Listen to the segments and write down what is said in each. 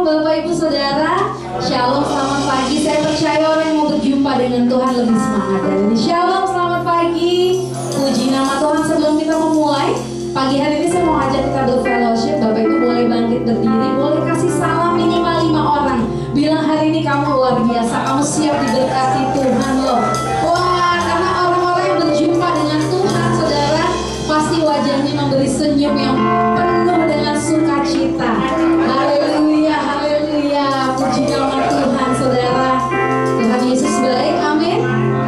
Bapak Ibu Saudara. Shalom, selamat pagi. Saya percaya orang yang mau berjumpa dengan Tuhan lebih semangat dari ini. Shalom, selamat pagi. Puji nama Tuhan. Sebelum kita memulai pagi hari ini, saya mau ajak kita berfellowship. Bapak Ibu boleh bangkit berdiri, boleh kasih salam minimal 5 orang. Bilang hari ini kamu luar biasa, kamu siap diberkati Tuhan loh. Wah, karena orang-orang yang berjumpa dengan Tuhan, saudara, pasti wajahnya memberi senyum yang penuh dengan sukacita. Haleluya, haleluya. Puji nama Tuhan, saudara. Tuhan Yesus baik, amin.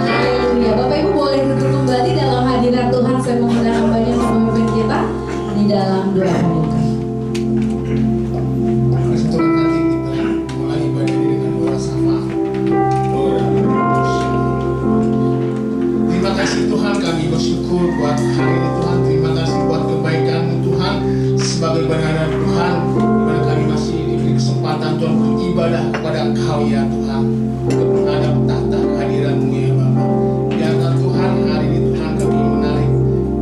Haleluya. Bapak Ibu boleh duduk kembali dalam hadirat Tuhan. Saya mengundang hambanya untuk memimpin kita di dalam doa pembuka. Terima kasih Tuhan, kami bersyukur buat hari ini Tuhan. Terima kasih buat kebaikan-Mu Tuhan. Sebagai benar Tuhan, dimana kami masih diberi kesempatan Tuhan beribadah kepada Engkau ya Tuhan, untuk menghadap tahta kehadiran-Mu ya Bapa. Biarkan Tuhan hari ini Tuhan kami menarik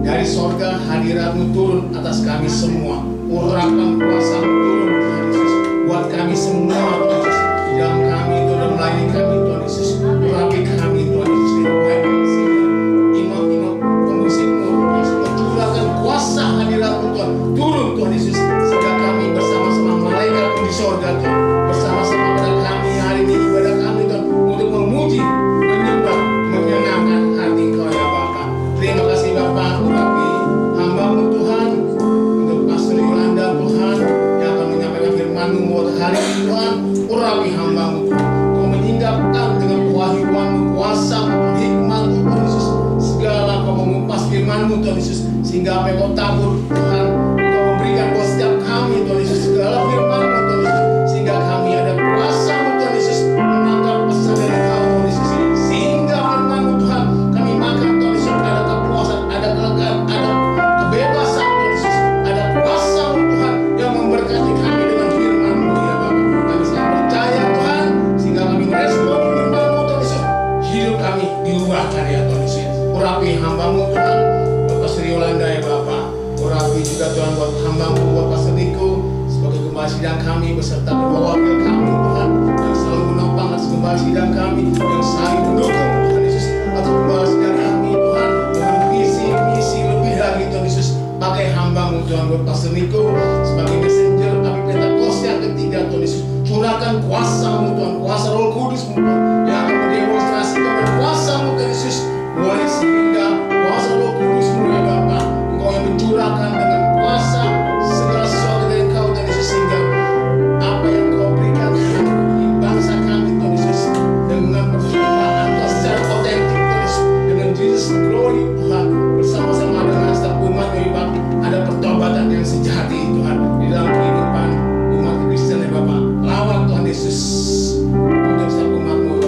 dari sorga hadirat-Mu turun atas kami semua. Urapan kuasa-Mu turun Tuhan Yesus buat kami semua Tuhan Yesus. Di dalam kami Tuhan, melayani kami Tuhan Yesus. Urapi kami Tuhan Yesus dengan baik. Kuasa hadirat-Mu Tuhan turun Tuhan Yesus, sehingga kami bersama-sama malaikat di sorga Tuhan, bersama-sama pada kami hari ini ibadah kami Tuhan, untuk memuji, menyembah, menyenangkan hati Engkau ya Bapa. Terima kasih Bapa, urapi hamba-Mu Tuhan, untuk Pastor Yolanda Tuhan yang akan menyampaikan firman-Mu buat hari ini Tuhan. Urapi hamba-Mu Tuhan, Kau menyingkapkan dengan kewahyuan-Mu, kuasa-Mu, hikmat-Mu Tuhan Yesus, segala Kau mengupas firman-Mu Tuhan Yesus, sehingga apa yang Kau tabur Tuhan, Kau memberikan buat setiap kami Tuhan Yesus, segala firman-Mu Tuhan Yesus, sehingga kami ada kuasa-Mu Tuhan Yesus, menangkap pesan dari Kau Tuhan Yesus, sehingga firman-Mu Tuhan kami makan Tuhan Yesus, ada kepuasan, ada kelegaan, ada kebebasan Tuhan Yesus, ada kuasa-Mu Tuhan yang memberkati kami dengan firman-Mu ya Bapa. Kami sangat percaya Tuhan, sehingga kami merespon firman-Mu Tuhan Yesus, hidup kami diubahkan ya Tuhan Yesus. Urapi hamba-Mu Tuhan, Yolanda ya Bapa. Urapi juga Tuhan buat hamba-Mu, buat Pastor Niko sebagai gembala sidang kami, beserta kedua wakil kami Tuhan, yang selalu menopang atas gembala sidang kami, yang saling mendukung Tuhan Yesus atas gembala sidang kami Tuhan, dengan visi misi lebih lagi Tuhan Yesus. Pakai hamba-Mu Tuhan buat Pastor Niko sebagai messenger kami Pentakosta yang ketiga Tuhan Yesus. Curahkan kuasa-Mu Tuhan, kuasa Roh Kudus-Mu Tuhan, yang akan mendemonstrasikan kuasa-Mu Tuhan Yesus, boleh sehingga kuasa Roh Kudus-Mu ya Bapa, Engkau yang mencurahkan dengan kuasa segala sesuatu dari Engkau Tuhan Yesus, sehingga apa yang Engkau berikan di bangsa kami Tuhan Yesus, dengan persembahan Tuhan secara otentik Tuhan Yesus, dengan Jesus glory Tuhan, bersama-sama dengan setiap umat ya Bapa, ada pertobatan yang sejati Tuhan di dalam kehidupan umat Kristen ya Bapa. Lawat Tuhan Yesus untuk setiap umat-Mu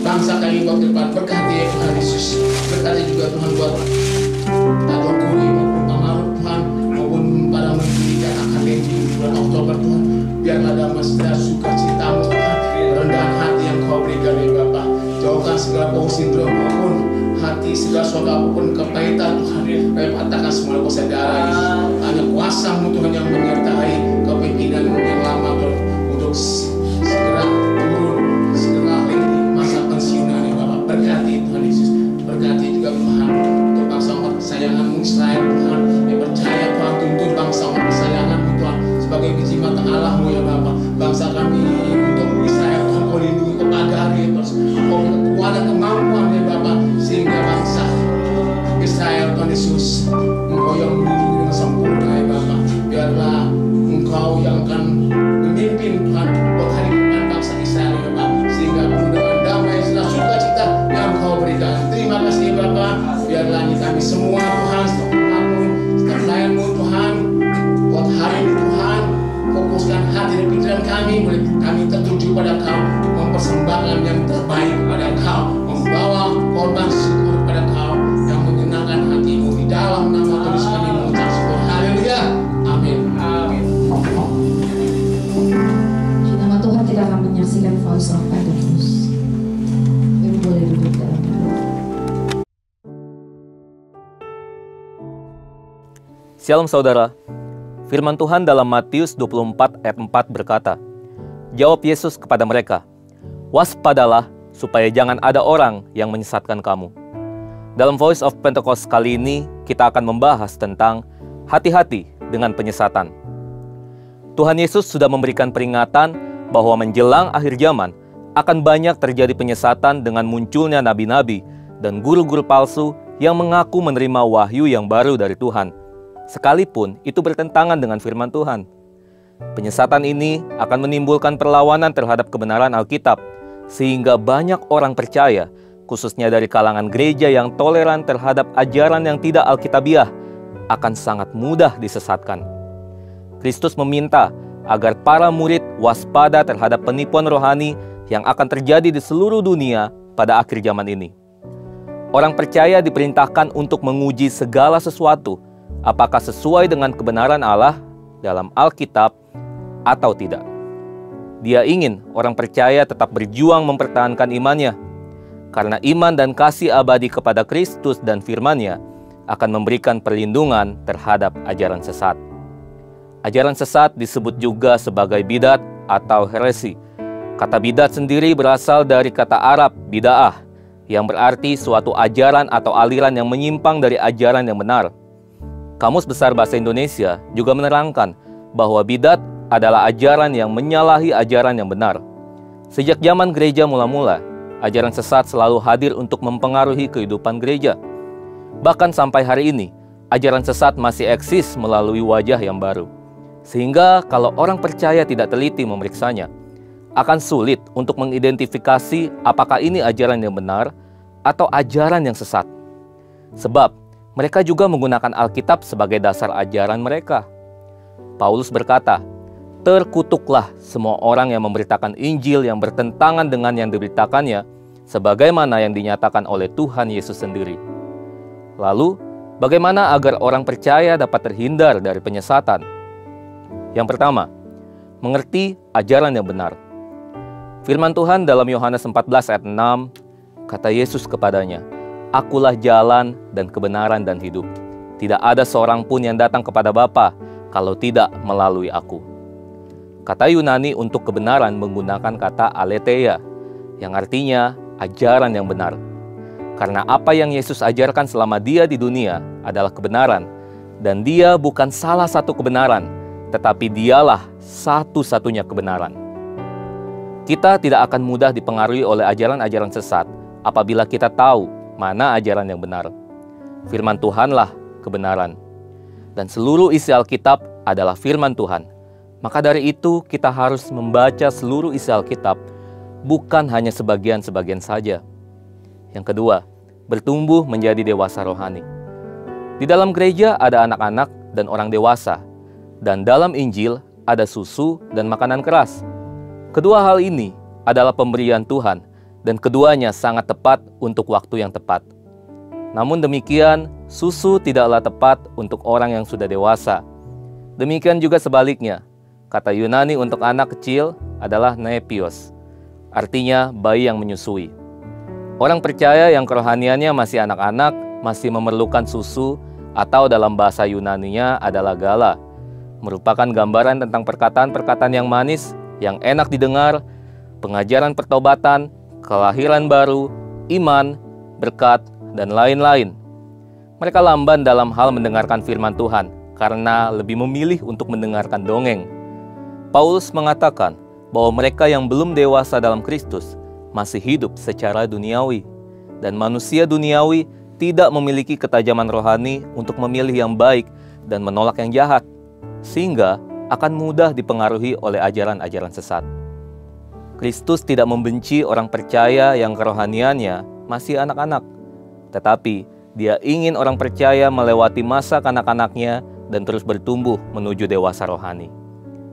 bangsa kami buat depan. Berkati ya Tuhan Yesus. Berkati juga Tuhan buat Pak Jokowi maupun Pak Maruf Tuhan, maupun para menteri dan akademi bulan Oktober Tuhan. Biarlah damai sejahtera sukacitamu Tuhan, rendahan hati yang Kau berikan ya Bapa. Jauhkan segala bau sindrom maupun hati segala suatu apapun kepahitan Tuhan. Kami patahkan semua kuasa darah ini. Hanya kuasa-Mu Tuhan yang menyertai kepimpinan yang lama Tuhan, untuk segera turun, segera lengkap masa pensiunan ya Bapak. Berkati Tuhan Yesus. Berkati juga Tuhan untuk bangsa umat kesayangan-Mu Israel Tuhan, yang percaya Tuhan, tuntun bangsa umat kesayangan-Mu Tuhan sebagai biji mata Allah-Mu ya Bapak. Bangsa kami untuk Israel Tuhan, Kau lindungi, Kau pagari terus, Kau kekuatan kemampuan ya Bapak, sehingga bangsa Israel Tuhan Yesus Engkau yang melindungi dengan sempurna ya Bapak. Biarlah Engkau yang akan memimpin Tuhan buat hari depan bangsa Israel ya Bapak, sehingga penuh dengan damai serta sukacita yang Kau berikan. Terima kasih Bapak. Biarlah kami semua Tuhan, setiap umat-Mu, setiap pelayan-Mu Tuhan, buat hari ini Tuhan, fokuskan hati dan pikiran kami, boleh kami tertuju pada Kau, mempersembahkan yang terbaik kepada Kau, membawa korban syukur kepada Kau yang menyenangkan hati-Mu. Di dalam nama Tuhan kami mengucap syukur. Haleluya. Amin. Amin. Di nama Tuhan kita akan menyaksikan Voice of Pentecost. Ibu boleh duduk dalam doa. Shalom saudara. Firman Tuhan dalam Matius 24 ayat 4 berkata, jawab Yesus kepada mereka, waspadalah supaya jangan ada orang yang menyesatkan kamu. Dalam Voice of Pentecost kali ini, kita akan membahas tentang hati-hati dengan penyesatan. Tuhan Yesus sudah memberikan peringatan bahwa menjelang akhir zaman akan banyak terjadi penyesatan dengan munculnya nabi-nabi dan guru-guru palsu yang mengaku menerima wahyu yang baru dari Tuhan, sekalipun itu bertentangan dengan firman Tuhan. Penyesatan ini akan menimbulkan perlawanan terhadap kebenaran Alkitab, sehingga banyak orang percaya, khususnya dari kalangan gereja yang toleran terhadap ajaran yang tidak alkitabiah, akan sangat mudah disesatkan. Kristus meminta agar para murid waspada terhadap penipuan rohani yang akan terjadi di seluruh dunia pada akhir zaman ini. Orang percaya diperintahkan untuk menguji segala sesuatu, apakah sesuai dengan kebenaran Allah dalam Alkitab atau tidak. Dia ingin orang percaya tetap berjuang mempertahankan imannya, karena iman dan kasih abadi kepada Kristus dan firman-Nya akan memberikan perlindungan terhadap ajaran sesat. Ajaran sesat disebut juga sebagai bidat atau heresi. Kata bidat sendiri berasal dari kata Arab bid'ah, yang berarti suatu ajaran atau aliran yang menyimpang dari ajaran yang benar. Kamus Besar Bahasa Indonesia juga menerangkan bahwa bidat adalah ajaran yang menyalahi ajaran yang benar. Sejak zaman gereja mula-mula, ajaran sesat selalu hadir untuk mempengaruhi kehidupan gereja. Bahkan sampai hari ini, ajaran sesat masih eksis melalui wajah yang baru. Sehingga kalau orang percaya tidak teliti memeriksanya, akan sulit untuk mengidentifikasi apakah ini ajaran yang benar atau ajaran yang sesat. Sebab mereka juga menggunakan Alkitab sebagai dasar ajaran mereka. Paulus berkata, terkutuklah semua orang yang memberitakan Injil yang bertentangan dengan yang diberitakannya, sebagaimana yang dinyatakan oleh Tuhan Yesus sendiri. Lalu, bagaimana agar orang percaya dapat terhindar dari penyesatan? Yang pertama, mengerti ajaran yang benar. Firman Tuhan dalam Yohanes 14 ayat 6, kata Yesus kepadanya, akulah jalan dan kebenaran dan hidup. Tidak ada seorang pun yang datang kepada Bapa kalau tidak melalui aku. Kata Yunani untuk kebenaran menggunakan kata aletheia, yang artinya ajaran yang benar. Karena apa yang Yesus ajarkan selama dia di dunia adalah kebenaran, dan dia bukan salah satu kebenaran, tetapi dialah satu-satunya kebenaran. Kita tidak akan mudah dipengaruhi oleh ajaran-ajaran sesat apabila kita tahu mana ajaran yang benar. Firman Tuhanlah kebenaran, dan seluruh isi Alkitab adalah firman Tuhan. Maka dari itu kita harus membaca seluruh isi Alkitab, bukan hanya sebagian-sebagian saja. Yang kedua, bertumbuh menjadi dewasa rohani. Di dalam gereja ada anak-anak dan orang dewasa, dan dalam Injil ada susu dan makanan keras. Kedua hal ini adalah pemberian Tuhan dan keduanya sangat tepat untuk waktu yang tepat. Namun demikian, susu tidaklah tepat untuk orang yang sudah dewasa. Demikian juga sebaliknya, kata Yunani untuk anak kecil adalah nepios, artinya bayi yang menyusui. Orang percaya yang kerohaniannya masih anak-anak masih memerlukan susu, atau dalam bahasa Yunaninya adalah gala, merupakan gambaran tentang perkataan-perkataan yang manis, yang enak didengar, pengajaran pertobatan, kelahiran baru, iman, berkat, dan lain-lain. Mereka lamban dalam hal mendengarkan firman Tuhan karena lebih memilih untuk mendengarkan dongeng. Paulus mengatakan bahwa mereka yang belum dewasa dalam Kristus masih hidup secara duniawi, dan manusia duniawi tidak memiliki ketajaman rohani untuk memilih yang baik dan menolak yang jahat, sehingga akan mudah dipengaruhi oleh ajaran-ajaran sesat. Kristus tidak membenci orang percaya yang kerohaniannya masih anak-anak, tetapi Dia ingin orang percaya melewati masa kanak-kanaknya dan terus bertumbuh menuju dewasa rohani.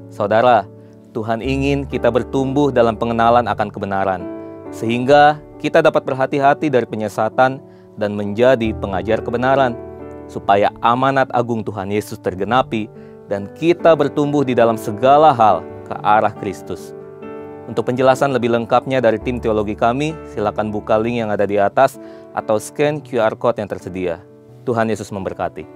Saudara, Tuhan ingin kita bertumbuh dalam pengenalan akan kebenaran, sehingga kita dapat berhati-hati dari penyesatan dan menjadi pengajar kebenaran, supaya amanat agung Tuhan Yesus tergenapi dan kita bertumbuh di dalam segala hal ke arah Kristus. Untuk penjelasan lebih lengkapnya dari tim teologi kami, silakan buka link yang ada di atas atau scan QR Code yang tersedia. Tuhan Yesus memberkati.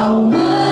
Terima kasih.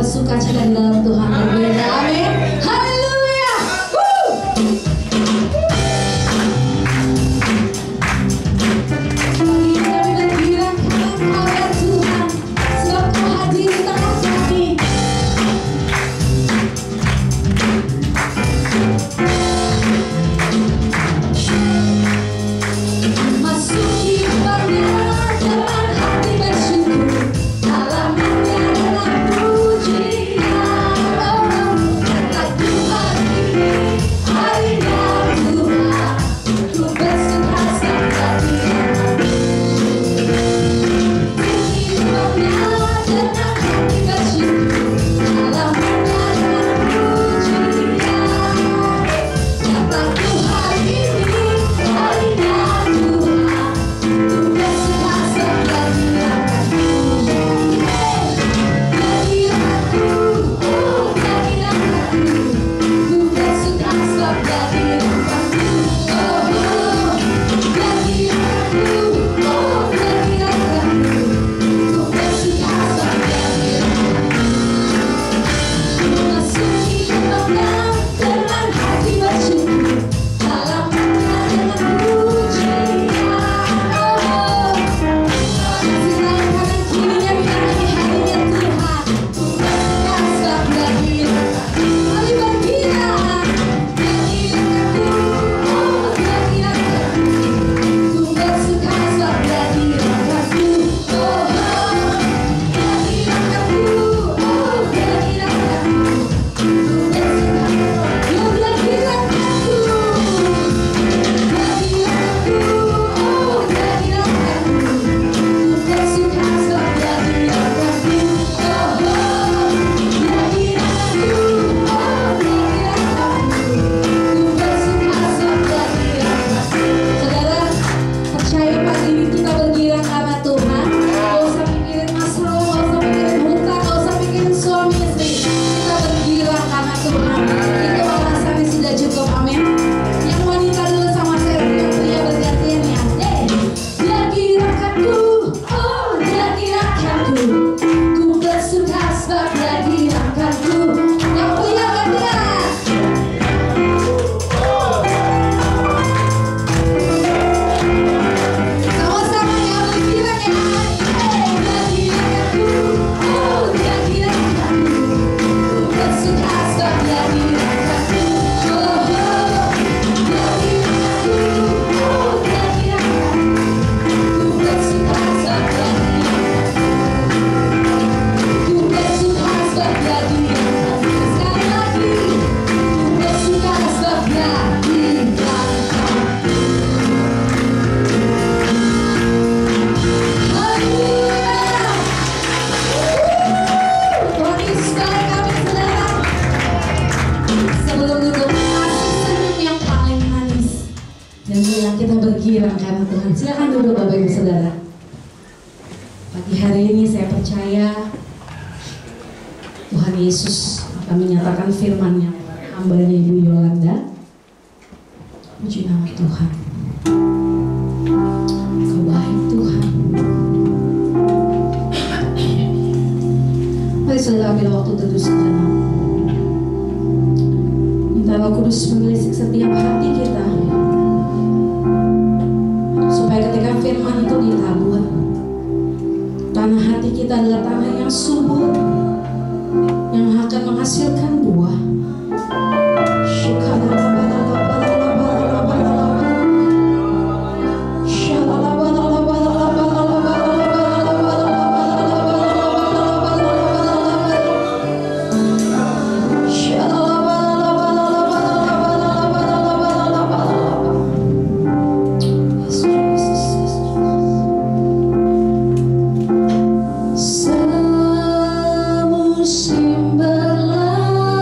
Sukacita di dalam Tuhan berbeda. Amin. Haleluya. Kami bergembira karena Tuhan sebab Kau hadir di tengah kami. Masuki barnya dengan hati bersyukur, halamannya dengan pujian. Silakan duduk Bapak Ibu Saudara. Pagi hari ini saya percaya Tuhan Yesus akan menyatakan firman-Nya kepada hamba-Nya Ibu Yolanda. Puji nama Tuhan. Kau baik Tuhan. Mari saudara ambil waktu teduh sejenak. Minta Roh Kudus menelisik setiap hati kita, supaya ketika firman itu ditabur, tanah hati kita adalah tanah yang subur, yang akan menghasilkan buah. Semusim berlalu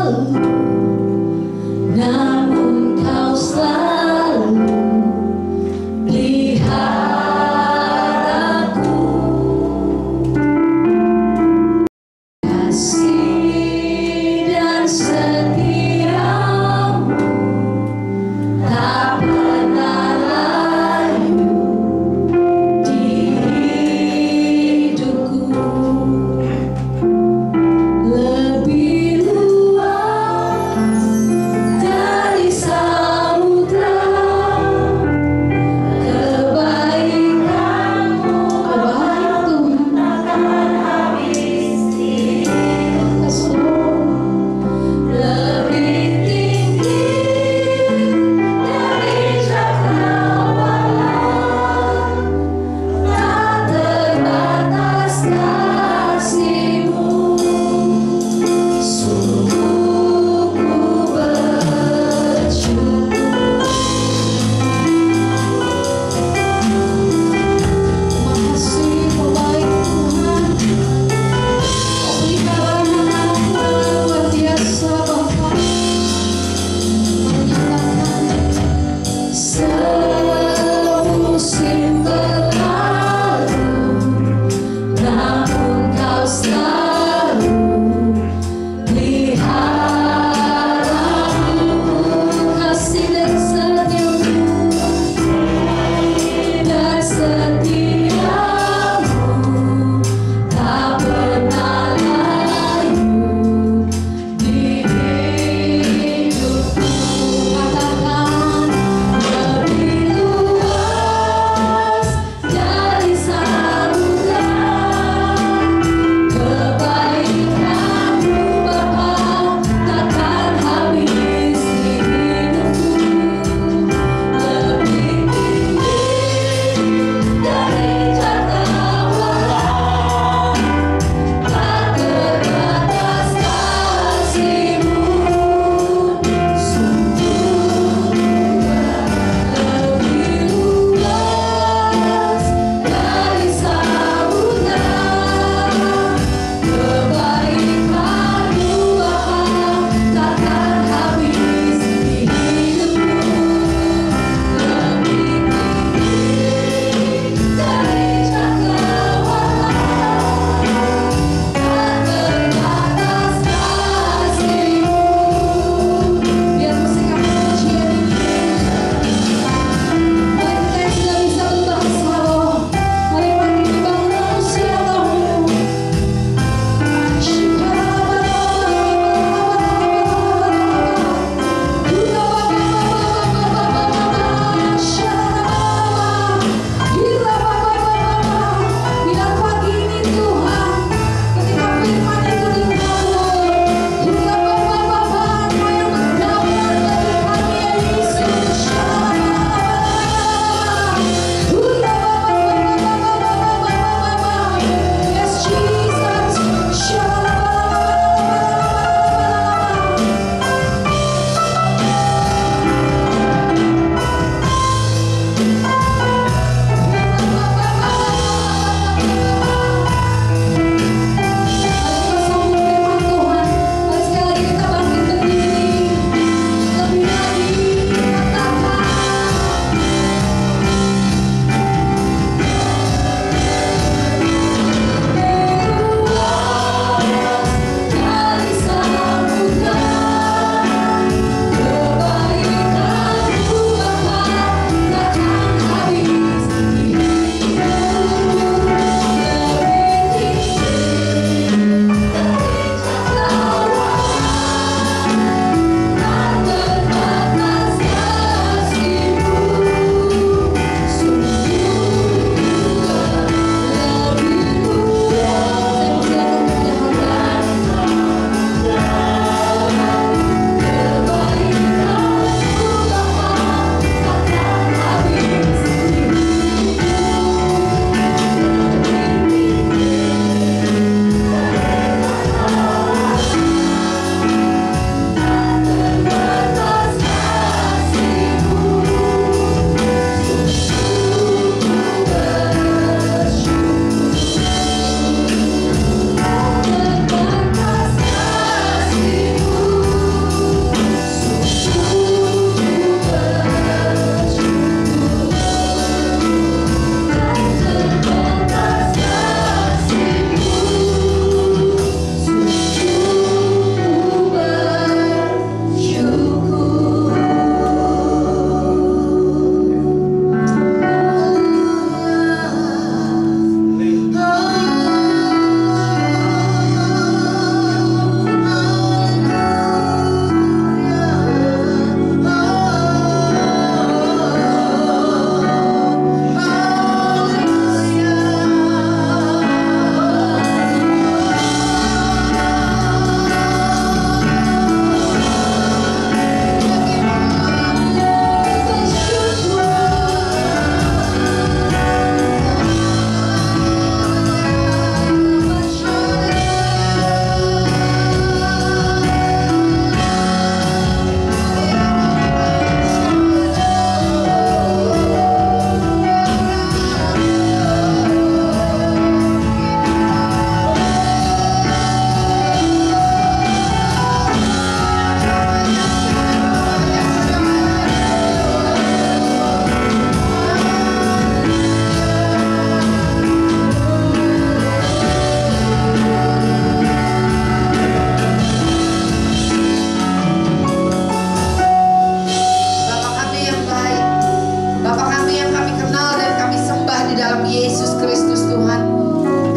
Yesus Kristus Tuhan.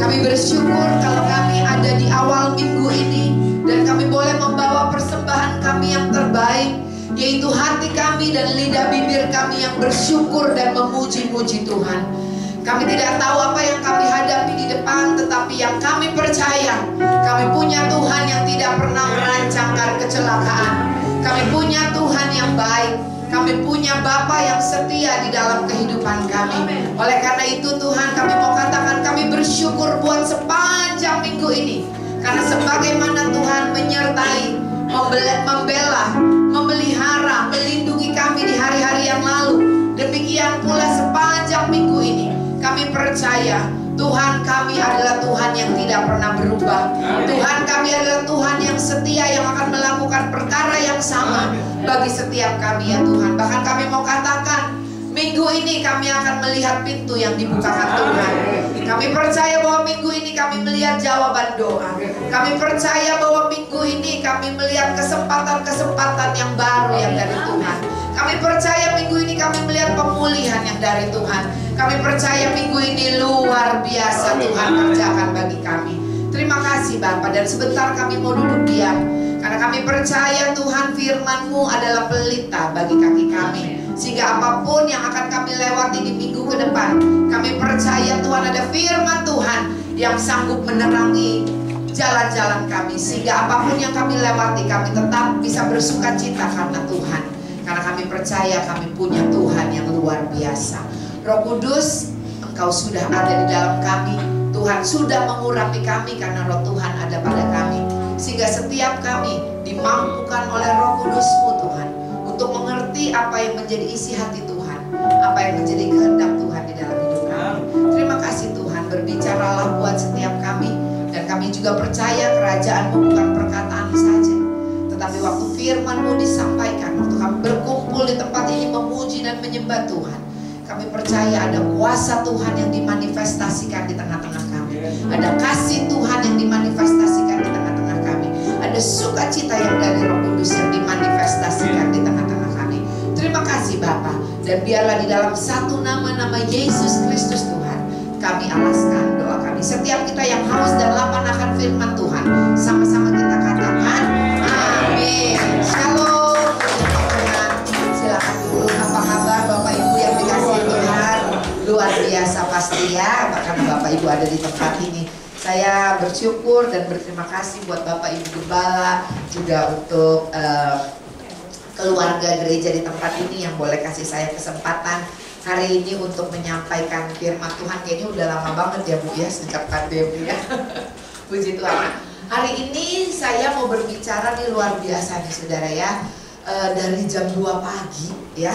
Kami bersyukur kalau kami ada di awal minggu ini dan kami boleh membawa persembahan kami yang terbaik, yaitu hati kami dan lidah bibir kami yang bersyukur dan memuji-muji Tuhan. Kami tidak tahu apa yang kami hadapi di depan, tetapi yang kami percaya, kami punya Tuhan yang tidak pernah merancangkan kecelakaan. Kami punya Tuhan yang baik. Kami punya Bapa yang setia di dalam kehidupan kami. Oleh karena itu Tuhan, kami mau katakan kami bersyukur buat sepanjang minggu ini. Karena sebagaimana Tuhan menyertai, membela, memelihara, melindungi kami di hari-hari yang lalu, demikian pula sepanjang minggu ini kami percaya Tuhan kami adalah Tuhan yang tidak pernah berubah. Tuhan kami adalah Tuhan yang setia, yang akan melakukan perkara yang sama bagi setiap kami ya Tuhan. Bahkan kami mau katakan minggu ini kami akan melihat pintu yang dibukakan Tuhan. Kami percaya bahwa minggu ini kami melihat jawaban doa. Kami percaya bahwa minggu ini kami melihat kesempatan-kesempatan yang baru yang dari Tuhan. Kami percaya minggu ini kami melihat pemulihan yang dari Tuhan. Kami percaya minggu ini luar biasa Tuhan kerjakan bagi kami. Terima kasih Bapak, dan sebentar kami mau duduk diam. Karena kami percaya Tuhan firman-Mu adalah pelita bagi kaki kami. Sehingga apapun yang akan kami lewati di minggu ke depan, kami percaya Tuhan ada firman Tuhan yang sanggup menerangi jalan-jalan kami. Sehingga apapun yang kami lewati, kami tetap bisa bersuka cita karena Tuhan. Karena kami percaya kami punya Tuhan yang luar biasa. Roh Kudus, Engkau sudah ada di dalam kami. Tuhan sudah mengurapi kami karena Roh Tuhan ada pada kami. Sehingga setiap kami dimampukan oleh Roh Kudus-Mu Tuhan untuk mengerti apa yang menjadi isi hati Tuhan, apa yang menjadi kehendak Tuhan di dalam hidup kami. Terima kasih Tuhan, berbicaralah buat setiap kami. Dan kami juga percaya kerajaan-Mu bukan perkataan saja, tetapi waktu firman-Mu disampaikan, waktu kami berkumpul di tempat ini memuji dan menyembah Tuhan, kami percaya ada kuasa Tuhan yang dimanifestasikan di tengah-tengah kami. Ada kasih Tuhan yang dimanifestasikan di tengah-tengah kami. Ada sukacita yang dari Roh Kudus yang dimanifestasikan di tengah-tengah kami. Terima kasih Bapa. Dan biarlah di dalam satu nama Yesus Kristus Tuhan, kami alaskan doa kami. Setiap kita yang haus dan lapar akan firman Tuhan, sama-sama kita katakan amin. Shalom. Silakan dulu. Apa kabar Bapak Ibu yang dikasihi Tuhan? Luar biasa pasti ya, karena Bapak Ibu ada di tempat ini. Saya bersyukur dan berterima kasih buat Bapak Ibu Gembala, juga untuk keluarga gereja di tempat ini yang boleh kasih saya kesempatan hari ini untuk menyampaikan firman Tuhan. Kayaknya udah lama banget ya Bu ya, sejak pandemi ya. Puji Tuhan. Hari ini saya mau berbicara nih luar biasa nih saudara ya. Dari jam 2 pagi ya,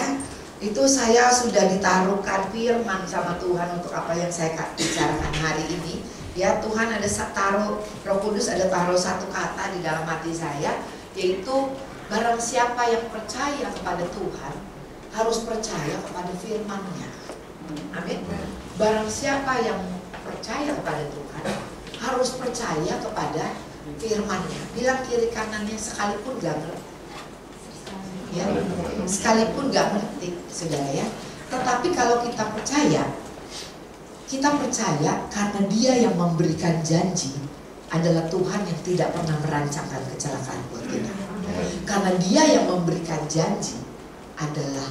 itu saya sudah ditaruhkan firman sama Tuhan untuk apa yang saya bicarakan hari ini. Ya Tuhan ada taruh, Roh Kudus ada taruh satu kata di dalam hati saya, yaitu barang siapa yang percaya kepada Tuhan harus percaya kepada firman-Nya. Amin. Barang siapa yang percaya kepada Tuhan harus percaya kepada firman-Nya. Bilang kiri kanannya sekalipun gak ngerti. Ya, sekalipun gak ngerti, saudara ya. Tetapi kalau kita percaya karena Dia yang memberikan janji adalah Tuhan yang tidak pernah merancangkan kecelakaan buat kita. Karena Dia yang memberikan janji adalah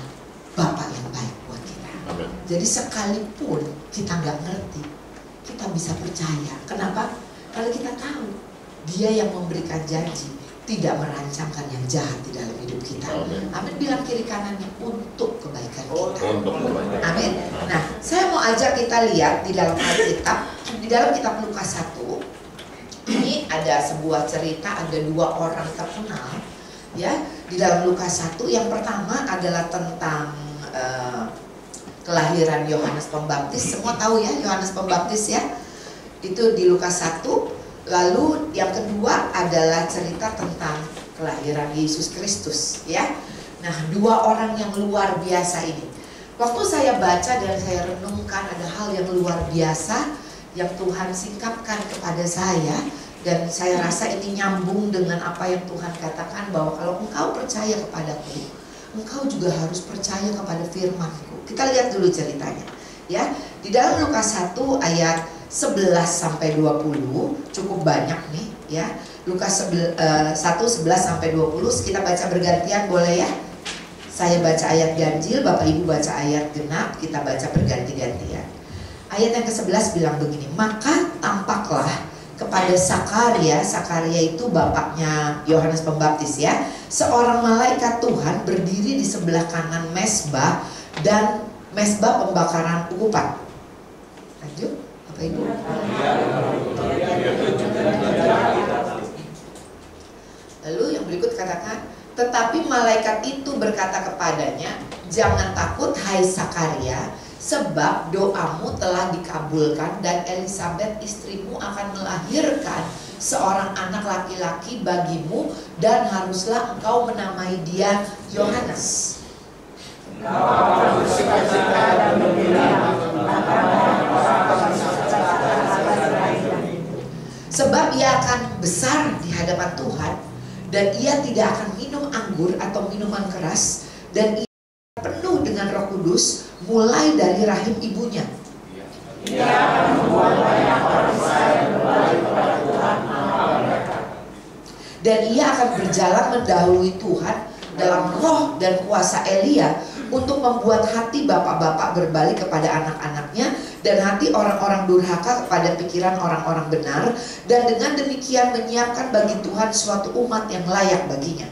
Bapa yang baik buat kita. Jadi sekalipun kita nggak ngerti, kita bisa percaya. Kenapa? Kalau kita tahu Dia yang memberikan janji tidak merancangkan yang jahat di dalam hidup kita. Amin. Bilang kiri kanannya untuk kebaikan kita. Amin. Nah, saya mau ajak kita lihat di dalam Alkitab, di dalam kitab Lukas 1. Ini ada sebuah cerita, ada dua orang terkenal ya di dalam Lukas 1. Yang pertama adalah tentang kelahiran Yohanes Pembaptis. Semua tahu ya Yohanes Pembaptis ya. Itu di Lukas 1. Lalu yang kedua adalah cerita tentang kelahiran Yesus Kristus ya. Nah, dua orang yang luar biasa ini. Waktu saya baca dan saya renungkan, ada hal yang luar biasa yang Tuhan singkapkan kepada saya. Dan saya rasa ini nyambung dengan apa yang Tuhan katakan, bahwa kalau engkau percaya kepadaku, engkau juga harus percaya kepada firman-Ku. Kita lihat dulu ceritanya. Ya, di dalam Lukas 1 ayat 11 sampai 20 cukup banyak nih ya. Lukas 1 11 sampai 20 kita baca bergantian boleh ya? Saya baca ayat ganjil, Bapak Ibu baca ayat genap, kita baca berganti-gantian. Ayat yang ke-11 bilang begini, maka tampaklah kepada Sakaria, Sakaria itu bapaknya Yohanes Pembaptis ya, seorang malaikat Tuhan berdiri di sebelah kanan mesbah dan mesbah pembakaran ukupan. Lanjut, Bapak Ibu. Lalu yang berikut katakan, tetapi malaikat itu berkata kepadanya, jangan takut hai Sakaria, sebab doamu telah dikabulkan dan Elisabet istrimu akan melahirkan seorang anak laki-laki bagimu dan haruslah engkau menamai dia Yohanes. Sebab ia akan besar di hadapan Tuhan dan ia tidak akan minum anggur atau minuman keras dan ia penuh dengan Roh Kudus mulai dari rahim ibunya. Ia akan membuat banyak orang Israel kembali kepada Tuhan Allah mereka. Dan ia akan berjalan mendahului Tuhan dalam roh dan kuasa Elia untuk membuat hati bapak-bapak berbalik kepada anak-anaknya dan hati orang-orang durhaka kepada pikiran orang-orang benar, dan dengan demikian menyiapkan bagi Tuhan suatu umat yang layak baginya.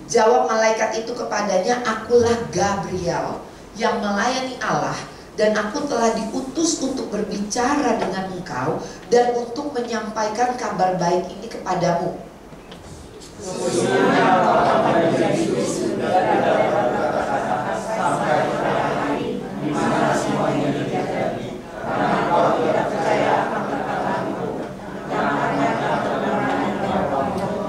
Jawab malaikat itu kepadanya, akulah Gabriel yang melayani Allah, dan aku telah diutus untuk berbicara dengan engkau dan untuk menyampaikan kabar baik ini kepadamu.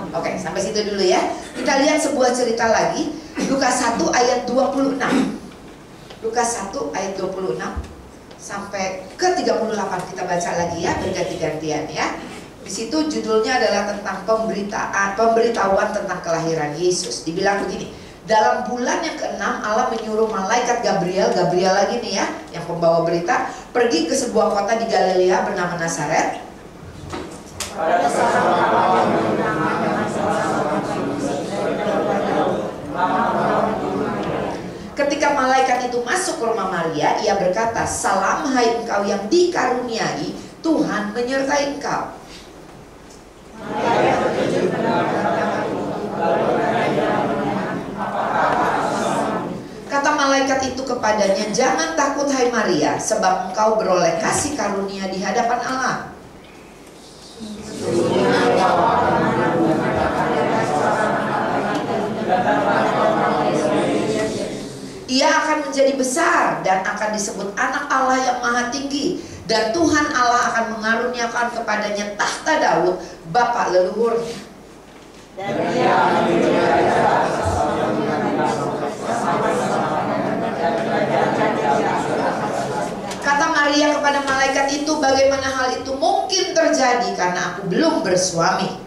Oke, sampai situ dulu ya. Kita lihat sebuah cerita lagi, Lukas 1 ayat 26. Lukas 1 ayat 26 sampai ke 38 kita baca lagi ya, berganti-gantian ya. Di situ judulnya adalah tentang pemberitahuan tentang kelahiran Yesus. Dibilang begini, dalam bulan yang ke-6 Allah menyuruh malaikat Gabriel lagi nih ya, yang pembawa berita, pergi ke sebuah kota di Galilea bernama Nazaret. Ketika malaikat itu masuk ke rumah Maria, ia berkata, salam hai engkau yang dikaruniai, Tuhan menyertai engkau. Kata malaikat itu kepadanya, jangan takut hai Maria, sebab engkau beroleh kasih karunia di hadapan Allah. Ia akan menjadi besar dan akan disebut anak Allah yang maha tinggi, dan Tuhan Allah akan mengaruniakan kepadanya tahta Daud bapa leluhurnya. Kata Maria kepada malaikat itu, bagaimana hal itu mungkin terjadi karena aku belum bersuami?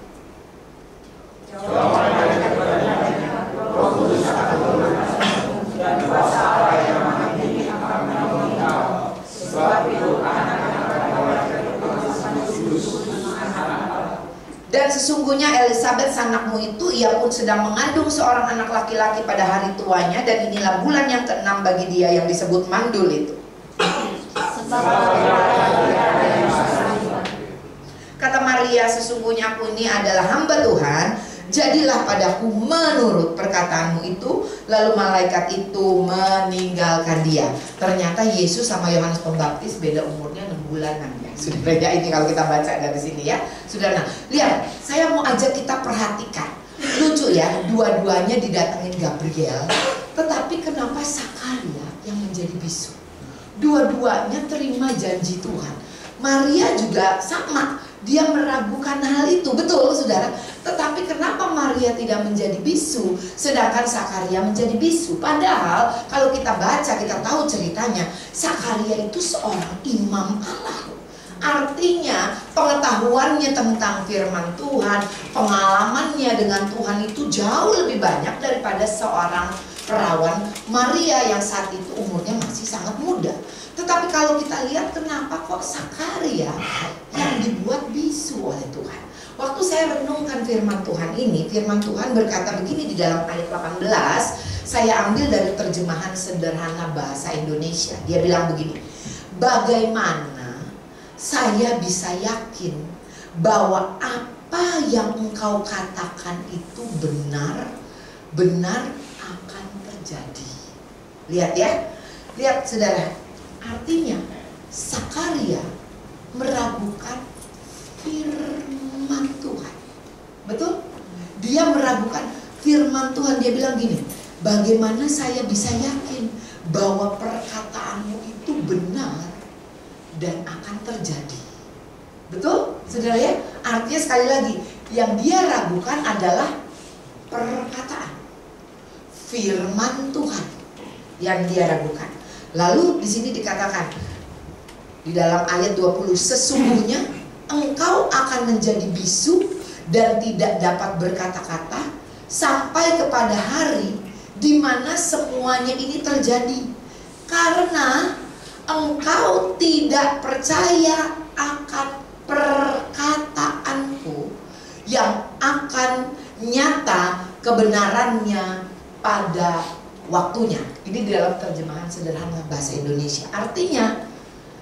Dan sesungguhnya Elisabet anakmu itu, ia pun sedang mengandung seorang anak laki-laki pada hari tuanya, dan inilah bulan yang ke-6 bagi dia yang disebut mandul itu. Kata Maria, sesungguhnya aku ini adalah hamba Tuhan, jadilah padaku menurut perkataanmu itu. Lalu malaikat itu meninggalkan dia. Ternyata Yesus sama Yohanes Pembaptis beda umurnya 6 bulanan ya. Saudara, ini kalau kita baca dari sini ya. Saudara, lihat, saya mau ajak kita perhatikan. Lucu ya, dua-duanya didatengin Gabriel, tetapi kenapa Sakaria yang menjadi bisu? Dua-duanya terima janji Tuhan. Maria juga sama, dia meragukan hal itu, betul saudara. Tetapi kenapa Maria tidak menjadi bisu, sedangkan Sakaria menjadi bisu? Padahal kalau kita baca, kita tahu ceritanya, Sakaria itu seorang imam Allah. Artinya pengetahuannya tentang firman Tuhan, pengalamannya dengan Tuhan itu jauh lebih banyak daripada seorang perawan Maria yang saat itu umurnya masih sangat muda. Tetapi kalau kita lihat kenapa kok Zakaria yang dibuat bisu oleh Tuhan. Waktu saya renungkan firman Tuhan ini, firman Tuhan berkata begini di dalam ayat 18, saya ambil dari terjemahan sederhana bahasa Indonesia. Dia bilang begini, bagaimana saya bisa yakin bahwa apa yang engkau katakan itu benar akan terjadi. Lihat ya, lihat saudara. Artinya Zakaria meragukan firman Tuhan. Betul? Dia meragukan firman Tuhan. Dia bilang gini, bagaimana saya bisa yakin bahwa perkataanmu itu benar dan akan terjadi. Betul? Saudara ya? Artinya sekali lagi, yang dia ragukan adalah perkataan, firman Tuhan yang dia ragukan. Lalu di sini dikatakan di dalam ayat 20, sesungguhnya engkau akan menjadi bisu dan tidak dapat berkata-kata sampai kepada hari di mana semuanya ini terjadi, karena engkau tidak percaya akan perkataanku yang akan nyata kebenarannya pada waktunya. Ini di dalam terjemahan sederhana bahasa Indonesia. Artinya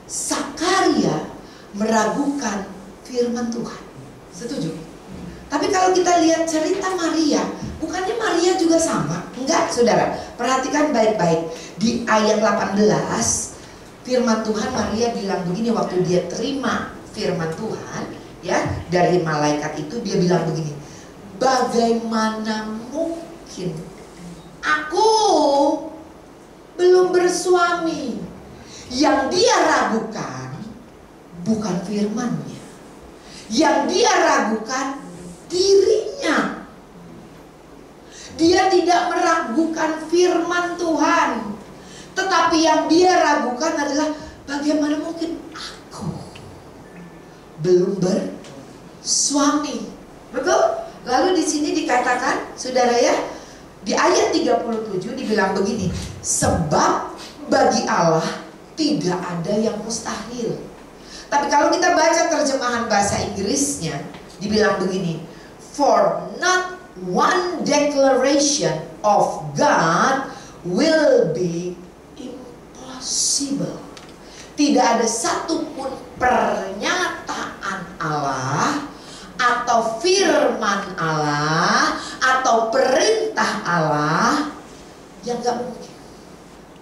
Zakaria meragukan firman Tuhan. Setuju? Tapi kalau kita lihat cerita Maria, bukannya Maria juga sama? Enggak, saudara. Perhatikan baik-baik. Di ayat 18, firman Tuhan, Maria bilang begini waktu dia terima firman Tuhan, ya, dari malaikat itu, dia bilang begini, bagaimana mungkin aku belum bersuami? Yang dia ragukan bukan firman-Nya, yang dia ragukan dirinya. Dia tidak meragukan firman Tuhan, tetapi yang dia ragukan adalah bagaimana mungkin aku belum bersuami. Betul? Lalu di sini dikatakan, saudara ya, di ayat 37 dibilang begini, sebab bagi Allah tidak ada yang mustahil. Tapi kalau kita baca terjemahan bahasa Inggrisnya, dibilang begini, for not one declaration of God will be impossible. Tidak ada satupun pernyataan Allah atau firman Allah atau perintah Allah yang gak mungkin.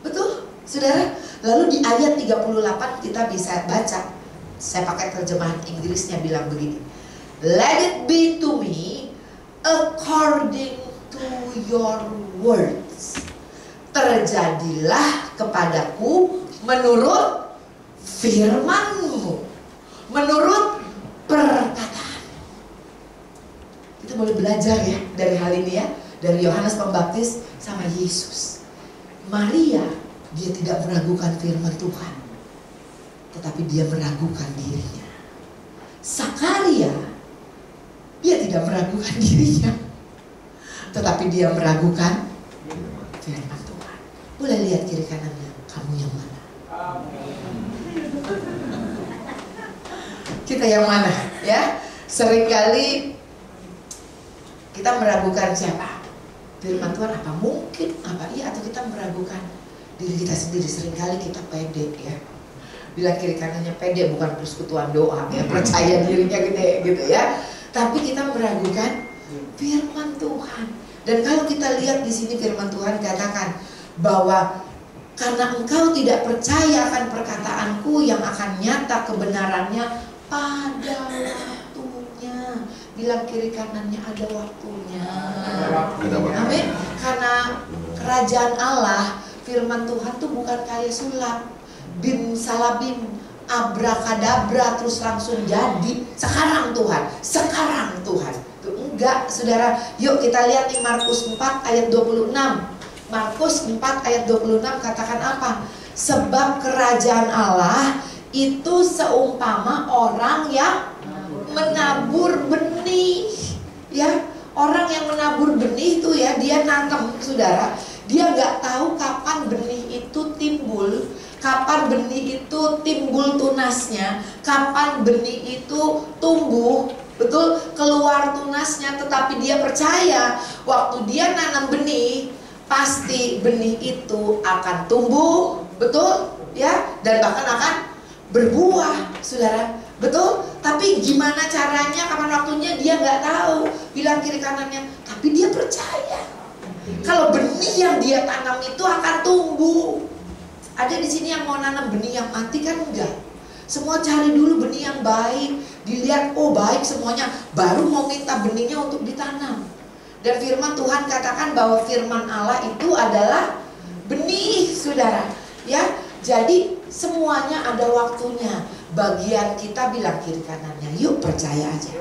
Betul, saudara? Lalu di ayat 38 kita bisa baca, saya pakai terjemahan Inggrisnya, bilang begini, let it be to me according to your words. Terjadilah kepadaku menurut firman-Mu, menurut perkataan. Kita boleh belajar ya dari hal ini ya, dari Yohanes Pembaptis sama Yesus. Maria, dia tidak meragukan firman Tuhan, tetapi dia meragukan dirinya. Zakaria, dia tidak meragukan dirinya, tetapi dia meragukan firman Tuhan. Boleh lihat kiri kanannya, kamu yang mana? Kita yang mana? Ya, seringkali kita meragukan siapa? Firman Tuhan apa? Mungkin apa? Iya, atau kita meragukan diri kita sendiri. Seringkali kita pede ya. Bila kiri kanannya pede, bukan persekutuan doa ya, percaya dirinya gede gitu ya. Tapi kita meragukan firman Tuhan. Dan kalau kita lihat di sini firman Tuhan katakan bahwa karena engkau tidak percaya akan perkataanku yang akan nyata kebenarannya pada waktunya. Bilang kiri kanannya ada waktunya. Amin. Karena kerajaan Allah, firman Tuhan tuh bukan kayak sulap, bim salabim, abrakadabra terus langsung jadi. Sekarang Tuhan, sekarang Tuhan. Tuh, enggak, saudara. Yuk kita lihat di Markus 4 ayat 26. Markus 4 ayat 26 katakan apa? Sebab kerajaan Allah itu seumpama orang yang menabur benih. Ya, orang yang menabur benih itu ya, dia nanam, saudara. Dia nggak tahu kapan benih itu timbul, kapan benih itu timbul tunasnya, kapan benih itu tumbuh, betul, keluar tunasnya. Tetapi dia percaya waktu dia nanam benih, pasti benih itu akan tumbuh, betul, ya, dan bahkan akan berbuah, saudara, betul. Tapi gimana caranya, kapan waktunya, dia nggak tahu. Bilang kiri kanannya, tapi dia percaya kalau benih yang dia tanam itu akan tumbuh. Ada di sini yang mau nanam benih yang mati kan? Enggak. Semua cari dulu benih yang baik, dilihat, oh baik semuanya, baru mau minta benihnya untuk ditanam. Dan firman Tuhan katakan bahwa firman Allah itu adalah benih, saudara. Ya, jadi semuanya ada waktunya. Bagian kita bilang kiri kanannya, yuk percaya aja.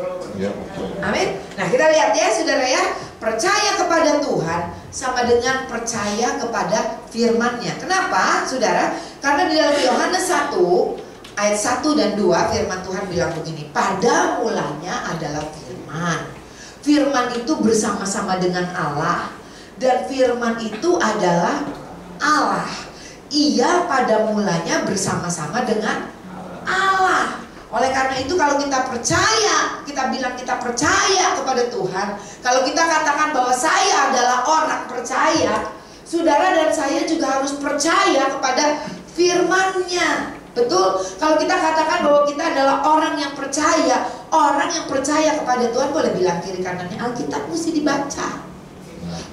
Amin. Nah, kita lihat ya, saudara ya, percaya kepada Tuhan sama dengan percaya kepada firman-Nya. Kenapa, saudara? Karena di dalam Yohanes 1 ayat 1 dan 2 firman Tuhan bilang begini, pada mulanya adalah firman. Firman itu bersama-sama dengan Allah, dan firman itu adalah Allah. Ia pada mulanya bersama-sama dengan Allah. Oleh karena itu kalau kita percaya, kita bilang kita percaya kepada Tuhan, kalau kita katakan bahwa saya adalah orang percaya, saudara dan saya juga harus percaya kepada firman-Nya. Betul? Kalau kita katakan bahwa kita adalah orang yang percaya kepada Tuhan, boleh bilang kiri kanannya, Alkitab mesti dibaca.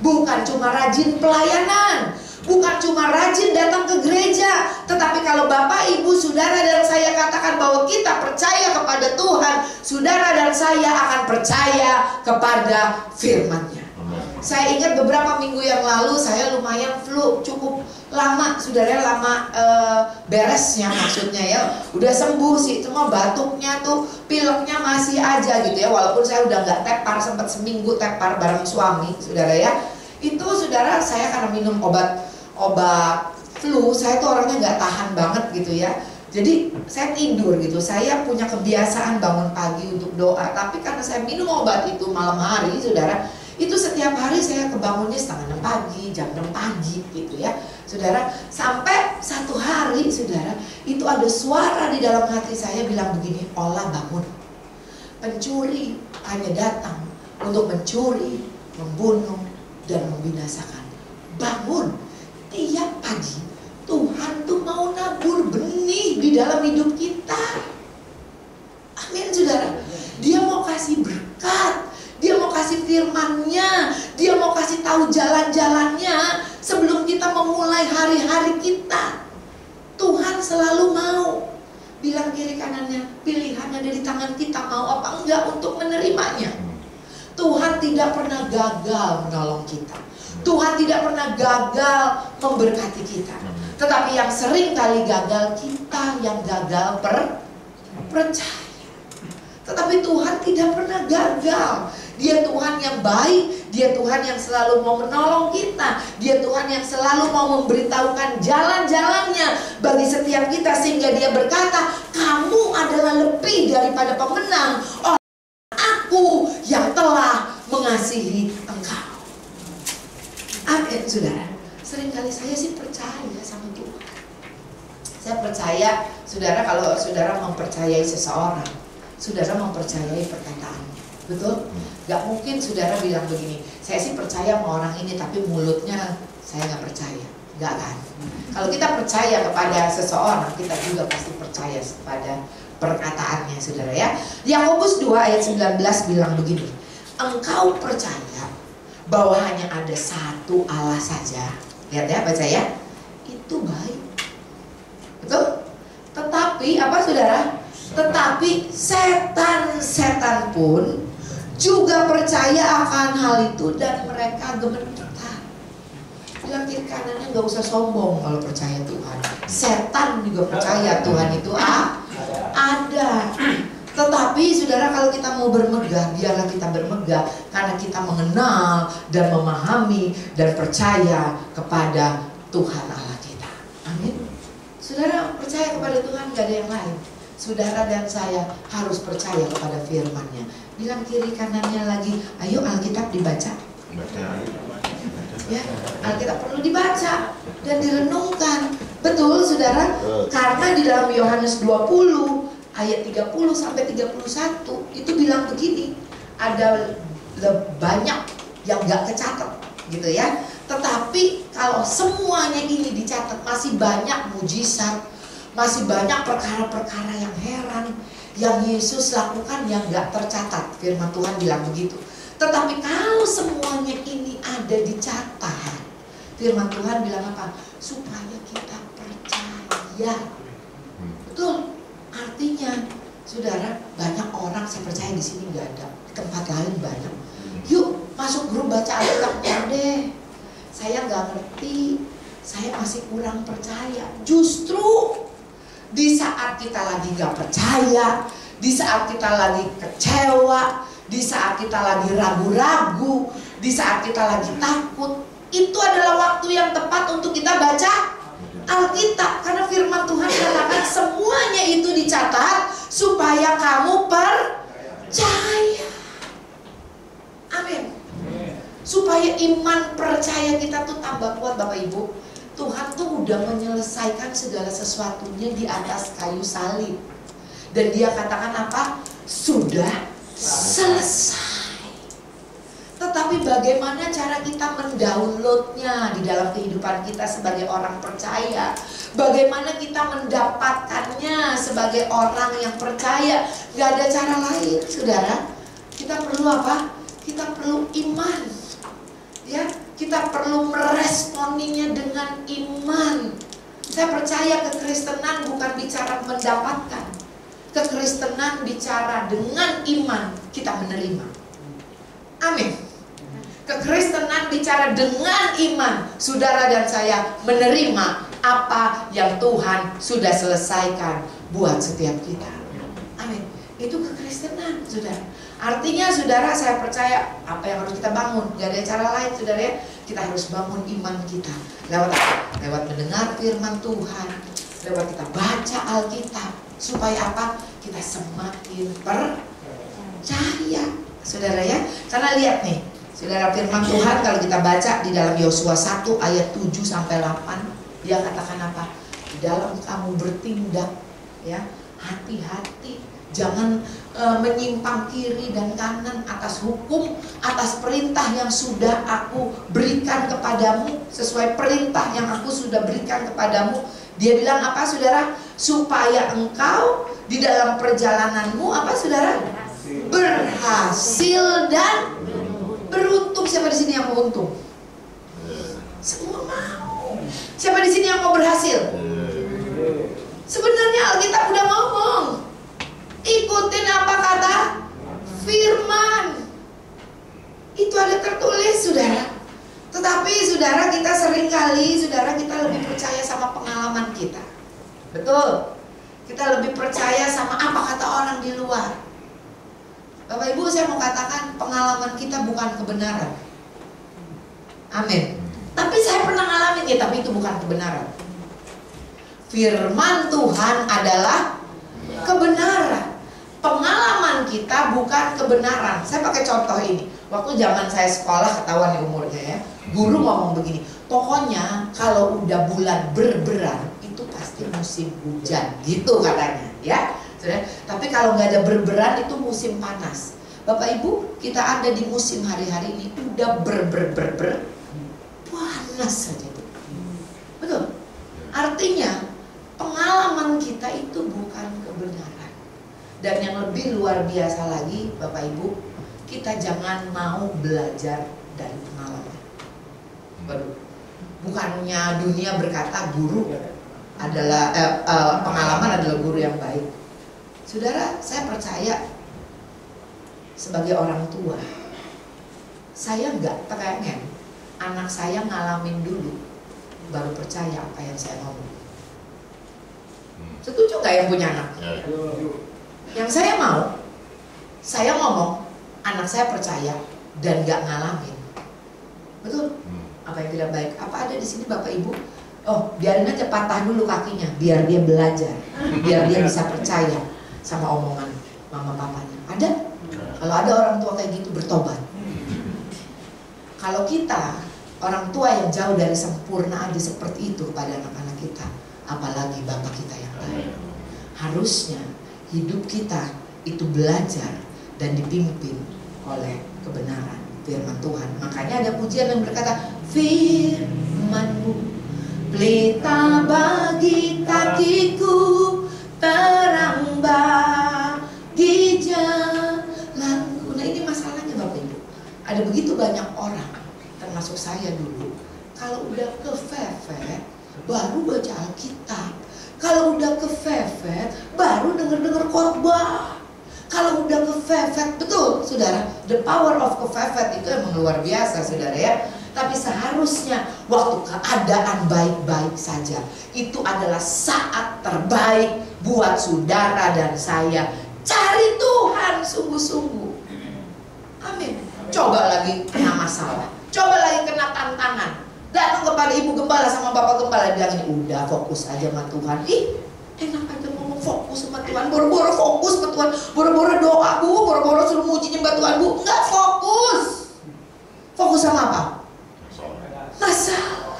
Bukan cuma rajin pelayanan, bukan cuma rajin datang ke gereja, tetapi kalau Bapak, Ibu, Saudara dan saya katakan bahwa kita percaya kepada Tuhan, saudara dan saya akan percaya kepada firman-Nya. Saya ingat beberapa minggu yang lalu saya lumayan flu, cukup lama, saudara, lama beresnya maksudnya ya. Udah sembuh sih, cuma batuknya tuh, pileknya masih aja gitu ya. Walaupun saya udah nggak tepar, sempat seminggu tepar bareng suami, saudara ya. Itu saudara, saya karena minum obat flu, saya tuh orangnya nggak tahan banget gitu ya. Jadi saya tidur gitu, saya punya kebiasaan bangun pagi untuk doa. Tapi karena saya minum obat itu malam hari, saudara, itu setiap hari saya kebangunnya 5:30 pagi, jam 6 pagi gitu ya, saudara. Sampai satu hari, saudara, itu ada suara di dalam hati saya bilang begini, Ola bangun. Pencuri hanya datang untuk mencuri, membunuh, dan membinasakan. Bangun. Tiap pagi Tuhan tuh mau nabur benih di dalam hidup kita. Amin, saudara. Dia mau kasih berkat, dia mau kasih firman-Nya, dia mau kasih tahu jalan-jalannya sebelum kita memulai hari-hari kita. Tuhan selalu mau. Bilang kiri kanannya, pilihannya dari tangan kita, mau apa enggak untuk menerimanya. Tuhan tidak pernah gagal menolong kita. Tuhan tidak pernah gagal memberkati kita. Tetapi yang sering kali gagal, kita yang gagal percaya. Tetapi Tuhan tidak pernah gagal. Dia Tuhan yang baik, Dia Tuhan yang selalu mau menolong kita, Dia Tuhan yang selalu mau memberitahukan jalan-jalannya bagi setiap kita, sehingga Dia berkata, kamu adalah lebih daripada pemenang oleh Aku yang telah mengasihi engkau. Amin, saudara. Seringkali saya sih percaya sama Tuhan. Saya percaya, saudara, kalau saudara mempercayai seseorang, saudara mempercayai perkataannya. Betul? Gak mungkin saudara bilang begini, saya sih percaya sama orang ini, tapi mulutnya saya gak percaya. Gak kan? Kalau kita percaya kepada seseorang, kita juga pasti percaya kepada perkataannya, saudara ya. Yakobus 2 ayat 19 bilang begini, engkau percaya bahwa hanya ada satu Allah saja. Lihat ya, baca ya. Itu baik. Betul? Tetapi apa, saudara? Tetapi setan-setan pun juga percaya akan hal itu dan mereka gemetar. Bilang kiri kanannya, gak usah sombong kalau percaya Tuhan. Setan juga percaya Tuhan itu ada. Tetapi saudara, kalau kita mau bermegah, biarlah kita bermegah karena kita mengenal dan memahami dan percaya kepada Tuhan Allah kita. Amin. Saudara percaya percaya kepada Tuhan, gak ada yang lain. Saudara dan saya harus percaya kepada firman-Nya. Bilang kiri kanannya lagi, ayo Alkitab dibaca. Ya, Alkitab perlu dibaca dan direnungkan. Betul saudara? Karena di dalam Yohanes 20 ayat 30 sampai 31 itu bilang begini, ada banyak yang gak kecatat gitu ya. Tetapi kalau semuanya ini dicatat, masih banyak mujizat, masih banyak perkara-perkara yang heran yang Yesus lakukan yang gak tercatat. Firman Tuhan bilang begitu. Tetapi kalau semuanya ini ada dicatat, firman Tuhan bilang apa? Supaya kita percaya. Betul. Artinya, saudara, banyak orang saya percaya di sini nggak ada, di tempat lain banyak. Yuk masuk grup baca Alkitab deh. Saya nggak ngerti, saya masih kurang percaya. Justru di saat kita lagi nggak percaya, di saat kita lagi kecewa, di saat kita lagi ragu-ragu, di saat kita lagi takut, itu adalah waktu yang tepat untuk kita baca Alkitab. Karena firman Tuhan katakan semuanya itu dicatat supaya kamu percaya. Amin. Supaya iman percaya kita tuh tambah kuat, Bapak Ibu. Tuhan tuh udah menyelesaikan segala sesuatunya di atas kayu salib. Dan dia katakan apa? Sudah selesai. Tetapi bagaimana cara kita mendownloadnya di dalam kehidupan kita sebagai orang percaya? Bagaimana kita mendapatkannya sebagai orang yang percaya? Gak ada cara lain, saudara. Kita perlu apa? Kita perlu iman. Ya, kita perlu meresponinya dengan iman. Saya percaya kekristenan bukan bicara mendapatkan. Kekristenan bicara dengan iman kita menerima. Amin. Kekristenan bicara dengan iman. Saudara dan saya menerima apa yang Tuhan sudah selesaikan buat setiap kita. Amin. Itu kekristenan, saudara. Artinya saudara, saya percaya apa yang harus kita bangun. Gak ada cara lain, saudara ya. Kita harus bangun iman kita. Lewat apa? Lewat mendengar firman Tuhan. Lewat kita baca Alkitab. Supaya apa? Kita semakin percaya, saudara ya. Karena lihat nih, saudara, firman Tuhan kalau kita baca di dalam Yosua 1 ayat 7 sampai 8, dia katakan apa? Di dalam kamu bertindak, ya, hati-hati, jangan menyimpang kiri dan kanan atas hukum, atas perintah yang sudah aku berikan kepadamu, sesuai perintah yang aku sudah berikan kepadamu. Dia bilang apa, saudara? Supaya engkau di dalam perjalananmu apa, saudara? Berhasil dan beruntung. Siapa di sini yang mau untung? Semua mau. Siapa di sini yang mau berhasil? Sebenarnya Alkitab udah ngomong. Ikutin apa kata firman. Itu ada tertulis, saudara. Tetapi saudara, kita sering kali, saudara, kita lebih percaya sama pengalaman kita. Betul. Kita lebih percaya sama apa kata orang di luar. Bapak Ibu, saya mau katakan pengalaman kita bukan kebenaran. Amin. Tapi saya pernah ngalamin ya, tapi itu bukan kebenaran. Firman Tuhan adalah kebenaran. Pengalaman kita bukan kebenaran. Saya pakai contoh ini. Waktu zaman saya sekolah, ketahuan nih umurnya ya, guru ngomong begini, pokoknya kalau udah bulan berberan itu pasti musim hujan, gitu katanya ya. Tapi kalau nggak ada berberan itu musim panas. Bapak Ibu, kita ada di musim hari-hari ini udah panas saja. Betul. Artinya pengalaman kita itu bukan kebenaran. Dan yang lebih luar biasa lagi, Bapak Ibu, kita jangan mau belajar dari pengalaman. Bukannya dunia berkata guru adalah pengalaman adalah guru yang baik. Saudara, saya percaya sebagai orang tua, saya nggak pengen anak saya ngalamin dulu baru percaya apa yang saya ngomong. Setuju nggak yang punya anak? Yang saya mau, saya ngomong, anak saya percaya dan gak ngalamin. Betul? Apa yang tidak baik? Apa ada di sini Bapak Ibu Oh, biarin aja patah dulu kakinya, biar dia belajar, biar dia bisa percaya sama omongan mama papanya. Ada? Kalau ada orang tua kayak gitu, bertobat. Kalau kita orang tua yang jauh dari sempurna aja seperti itu pada anak-anak kita, apalagi Bapak kita yang lain. Harusnya hidup kita itu belajar dan dipimpin oleh kebenaran firman Tuhan. Makanya ada pujian yang berkata, firman-Mu pelita bagi kakiku, terang bagi jalanku. Nah, ini masalahnya Bapak Ibu. Ada begitu banyak orang, termasuk saya dulu, kalau udah kefefet baru baca Alkitab. Kalau udah kefefet baru dengar khotbah. Kalau udah kefefet, betul saudara, the power of kefefet itu emang luar biasa saudara ya. Tapi seharusnya waktu keadaan baik-baik saja, itu adalah saat terbaik buat saudara dan saya. Cari Tuhan sungguh-sungguh. Amin. Coba lagi kena masalah, coba lagi kena tantangan, datang kepada ibu gembala sama bapak gembala, bilang ini udah fokus aja sama Tuhan. Ih, enak aja ngomong fokus sama Tuhan, boro-boro fokus sama Tuhan, boro-boro doa Bu, boro-boro suruh muji nyembah Tuhan Bu. Enggak fokus. Fokus sama apa? Masalah.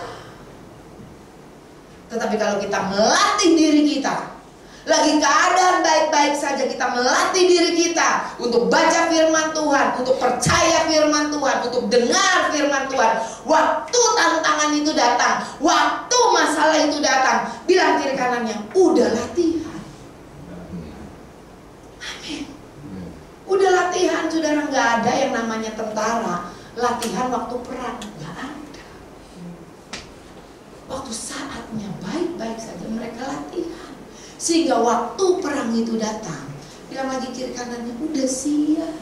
Tetapi kalau kita melatih diri kita, lagi keadaan baik-baik saja, kita melatih diri kita untuk baca firman Tuhan, untuk percaya firman Tuhan, untuk dengar firman Tuhan. Waktu tantangan itu datang, waktu masalah itu datang, bilang kiri kanannya, udah latihan. Amin. Udah latihan, saudara. Nggak ada yang namanya tentara latihan waktu perang, nggak ada. Waktu saatnya baik-baik saja mereka latihan, sehingga waktu perang itu datang, bilang lagi kiri kanannya, udah siap.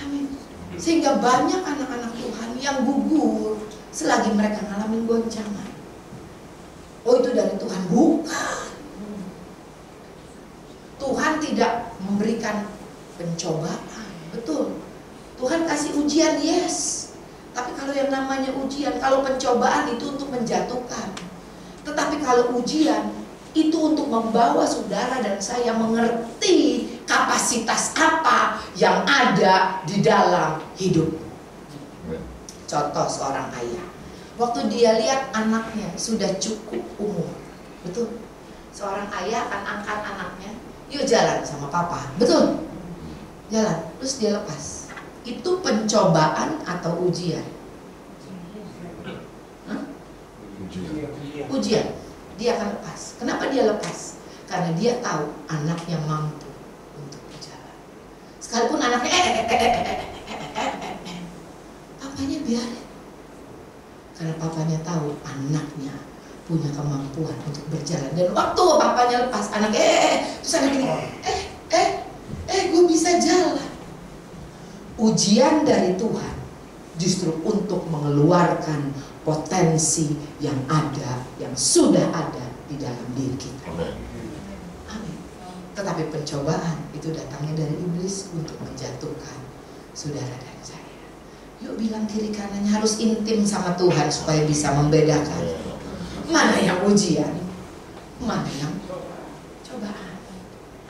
Amin. Sehingga banyak anak-anak Tuhan yang gugur selagi mereka ngalamin goncangan. Oh, itu dari Tuhan? Bukan. Tuhan tidak memberikan pencobaan, betul. Tuhan kasih ujian, yes. Tapi kalau yang namanya ujian, kalau pencobaan itu untuk menjatuhkan. Tetapi kalau ujian itu untuk membawa saudara dan saya mengerti kapasitas apa yang ada di dalam hidup. Contoh seorang ayah, waktu dia lihat anaknya sudah cukup umur, betul. Seorang ayah akan angkat anaknya, yuk jalan sama papa, betul. Jalan, terus dia lepas. Itu pencobaan atau ujian? Hah? Ujian. Dia akan lepas. Kenapa dia lepas? Karena dia tahu anaknya mampu untuk berjalan. Sekalipun anaknya papanya biarin. Karena papanya tahu anaknya punya kemampuan untuk berjalan. Dan waktu papanya lepas, anak terus anak ini gue bisa jalan. Ujian dari Tuhan justru untuk mengeluarkan potensi yang ada, yang sudah ada di dalam diri kita. Amin. Tetapi pencobaan itu datangnya dari iblis untuk menjatuhkan saudara dan saya. Yuk bilang kiri kanannya, harus intim sama Tuhan supaya bisa membedakan mana yang ujian, mana yang cobaan.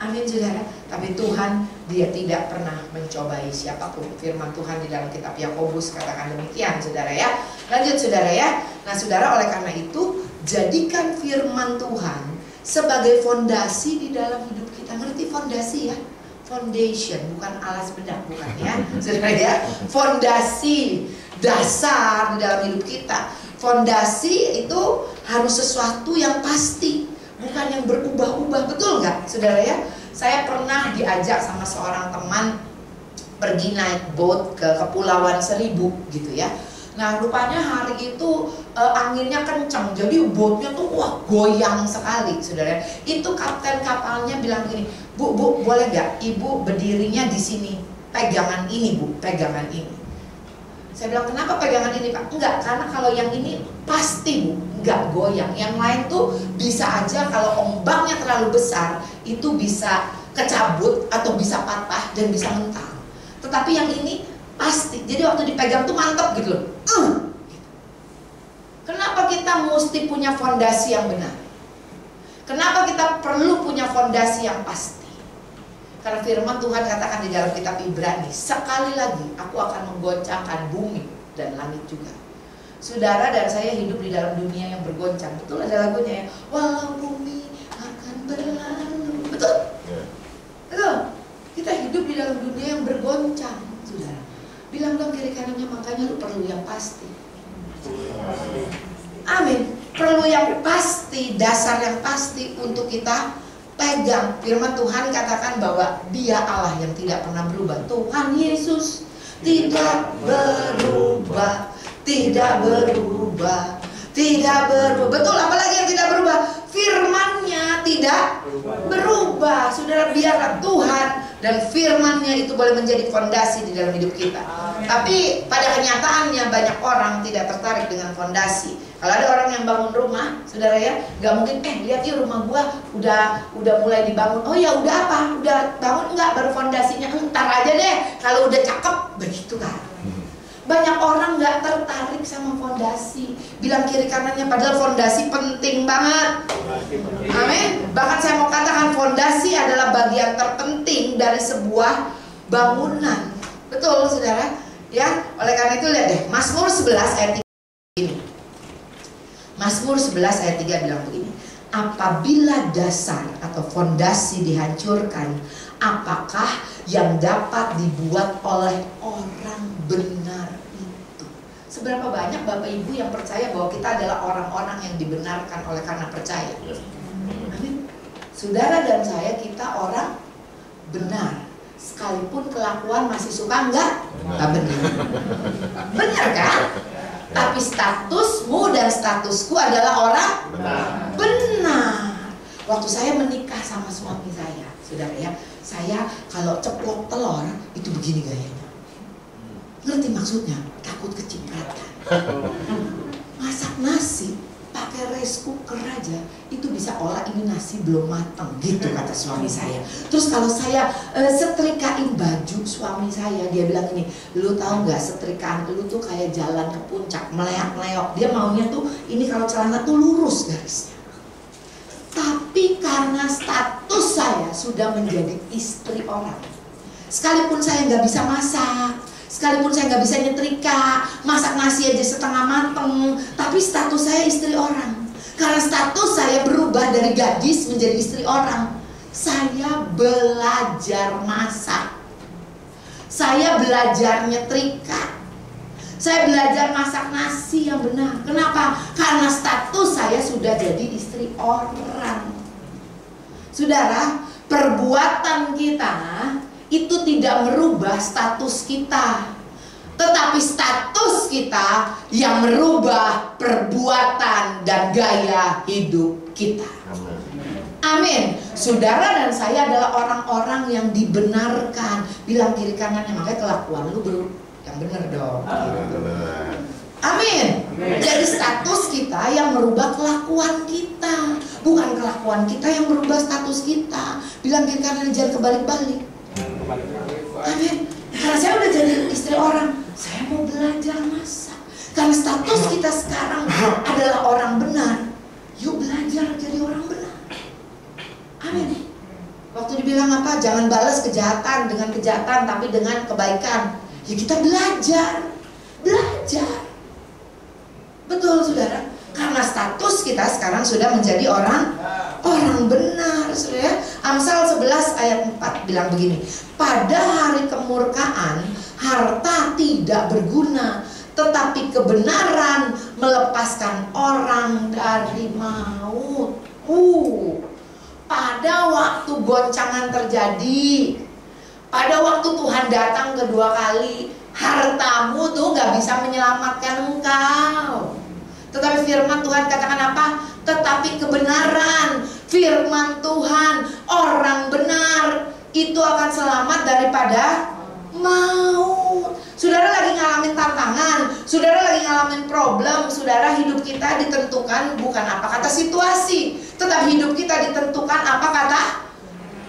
Amin saudara. Tapi Tuhan, dia tidak pernah mencobai siapapun. Firman Tuhan di dalam kitab Yakobus katakan demikian saudara ya. Lanjut saudara ya. Nah saudara, oleh karena itu jadikan firman Tuhan sebagai fondasi di dalam hidup kita. Ngerti fondasi ya? Foundation, bukan alas bedak, bukan ya saudara ya. Fondasi, dasar di dalam hidup kita. Fondasi itu harus sesuatu yang pasti, bukan yang berubah-ubah, betul nggak saudara ya? Saya pernah diajak sama seorang teman pergi naik boat ke Kepulauan Seribu gitu ya. Nah rupanya hari itu anginnya kencang, jadi boatnya tuh wah goyang sekali saudara. Itu kapten kapalnya bilang gini, Bu boleh nggak ibu berdirinya di sini, pegangan ini Bu, pegangan ini. Saya bilang kenapa pegangan ini Pak? Enggak, karena kalau yang ini pasti Bu, enggak goyang. Yang lain tuh bisa aja kalau ombaknya terlalu besar itu bisa kecabut atau bisa patah dan bisa mental. Tetapi yang ini pasti. Jadi waktu dipegang tuh mantap gitu loh. Kenapa Kenapa kita mesti punya fondasi yang benar? Kenapa kita perlu punya fondasi yang pasti? Karena firman Tuhan katakan di dalam kitab Ibrani, sekali lagi aku akan menggoncangkan bumi dan langit juga. Saudara dan saya hidup di dalam dunia yang bergoncang. Betul ada lagunya ya, walau bumi akan berlalu. Betul? Betul? Kita hidup di dalam dunia yang bergoncang, saudara. Bilang dong kiri kanannya, makanya lu perlu yang pasti. Amin. Perlu yang pasti, dasar yang pasti untuk kita pegang. Firman Tuhan katakan bahwa Dia Allah yang tidak pernah berubah. Tuhan Yesus tidak berubah, tidak berubah, tidak berubah. Betul, apalagi yang tidak berubah? Firman-Nya tidak berubah. Saudara, biarlah Tuhan dan firman-Nya itu boleh menjadi fondasi di dalam hidup kita. Tapi pada kenyataannya banyak orang tidak tertarik dengan fondasi. Kalau ada orang yang bangun rumah, saudara ya, nggak mungkin lihat yuk rumah gua udah mulai dibangun. Oh ya udah apa? Udah bangun enggak? Baru fondasinya entar aja deh. Kalau udah cakep begitu kan. Banyak orang nggak tertarik sama fondasi. Bilang kiri kanannya, padahal fondasi penting banget. Amin. Bahkan saya mau katakan fondasi adalah bagian terpenting dari sebuah bangunan. Betul saudara? Ya, oleh karena itu lihat deh, Mazmur 11 ayat 3 ini. Mazmur 11 ayat 3 bilang begini, apabila dasar atau fondasi dihancurkan, apakah yang dapat dibuat oleh orang benar itu? Seberapa banyak Bapak Ibu yang percaya bahwa kita adalah orang-orang yang dibenarkan oleh karena percaya? Amin. Saudara dan saya, kita orang benar. Sekalipun kelakuan masih suka enggak benar. Benar kan? Tapi statusmu dan statusku adalah orang benar. Waktu saya menikah sama suami saya, saudara ya, saya kalau ceplok telur itu begini gayanya. Ngerti maksudnya? Takut kecipratan. Masak nasi pakai rice cooker aja itu bisa olah ini nasi belum matang gitu kata suami saya. Terus kalau saya setrikain baju suami saya, dia bilang ini, lu tahu nggak setrikaan lu tuh kayak jalan ke puncak meleak-leok. Dia maunya tuh ini kalau celana tuh lurus garisnya. Tapi karena status saya sudah menjadi istri orang, sekalipun saya nggak bisa masak, sekalipun saya nggak bisa nyetrika, masak nasi aja setengah mateng, tapi status saya istri orang. Karena status saya berubah dari gadis menjadi istri orang, saya belajar masak, saya belajar nyetrika, saya belajar masak nasi yang benar. Kenapa? Karena status saya sudah jadi istri orang. Saudara, perbuatan kita itu tidak merubah status kita, tetapi status kita yang merubah perbuatan dan gaya hidup kita. Amin. Saudara dan saya adalah orang-orang yang dibenarkan. Bilang kiri kanannya, makanya kelakuan lu yang benar dong. Amin. Jadi status kita yang merubah kelakuan kita, bukan kelakuan kita yang merubah status kita. Bilang kiri kanannya, jangan kebalik-balik. Amin. Karena saya udah jadi istri orang, saya mau belajar masak. Karena status kita sekarang adalah orang benar. Yuk belajar jadi orang benar. Amin. Waktu dibilang apa? Jangan balas kejahatan dengan kejahatan, tapi dengan kebaikan. Ya kita belajar. Belajar. Betul saudara. Karena status kita sekarang sudah menjadi orang benar, saudara. Amsal 11 ayat 4 bilang begini, pada hari kemurkaan harta tidak berguna, tetapi kebenaran melepaskan orang dari maut. Pada waktu goncangan terjadi, pada waktu Tuhan datang kedua kali, hartamu tuh gak bisa menyelamatkan engkau. Tetapi firman Tuhan katakan apa? Tetapi kebenaran, firman Tuhan, orang benar itu akan selamat daripada maut. Saudara lagi ngalamin tantangan, saudara lagi ngalamin problem, saudara, hidup kita ditentukan bukan apa kata situasi, tetapi hidup kita ditentukan apa kata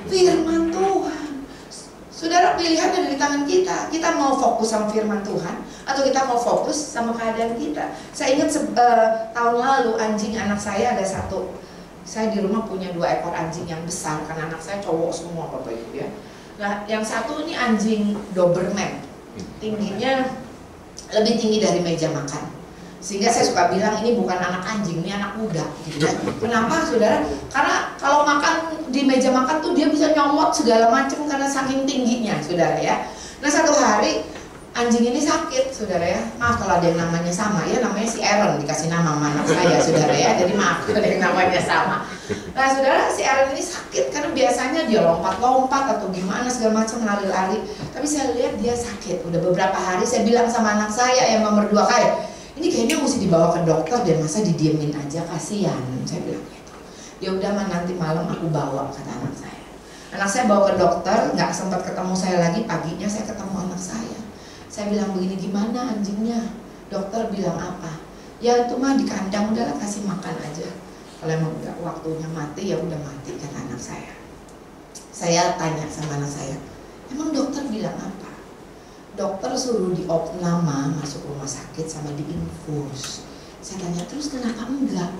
firman Tuhan. Saudara, pilihan ada di tangan kita. Kita mau fokus sama firman Tuhan atau kita mau fokus sama keadaan kita. Saya ingat tahun lalu anjing anak saya ada satu. Saya di rumah punya 2 ekor anjing yang besar karena anak saya cowok semua Bapak Ibu ya. Nah, yang satu ini anjing Doberman. Tingginya lebih tinggi dari meja makan. Sehingga saya suka bilang ini bukan anak anjing, ini anak muda gitu ya. Kenapa saudara? Karena kalau makan di meja makan tuh dia bisa nyomot segala macam karena saking tingginya saudara ya. Nah satu hari anjing ini sakit saudara ya. Maaf kalau ada yang namanya sama ya, namanya si Aaron, dikasih nama anak saya saudara ya. Jadi maaf kalau ada yang namanya sama. Nah saudara, si Aaron ini sakit karena biasanya dia lompat-lompat atau gimana segala macam, lari-lari. Tapi saya lihat dia sakit. Udah beberapa hari saya bilang sama anak saya yang nomor 2 kayak, ini kayaknya mesti dibawa ke dokter dan masa didiemin aja, kasihan. Saya bilang gitu. Ya udah mah nanti malam aku bawa, kata anak saya. Anak saya bawa ke dokter, nggak sempat ketemu saya lagi. Paginya saya ketemu anak saya. Saya bilang begini, gimana anjingnya? Dokter bilang apa? Ya itu mah di kandang, udahlah kasih makan aja. Kalau emang udah waktunya mati ya udah mati, kata anak saya. Saya tanya sama anak saya, emang dokter bilang apa? Dokter suruh diopname, masuk rumah sakit sama diinfus. Saya tanya terus kenapa enggak?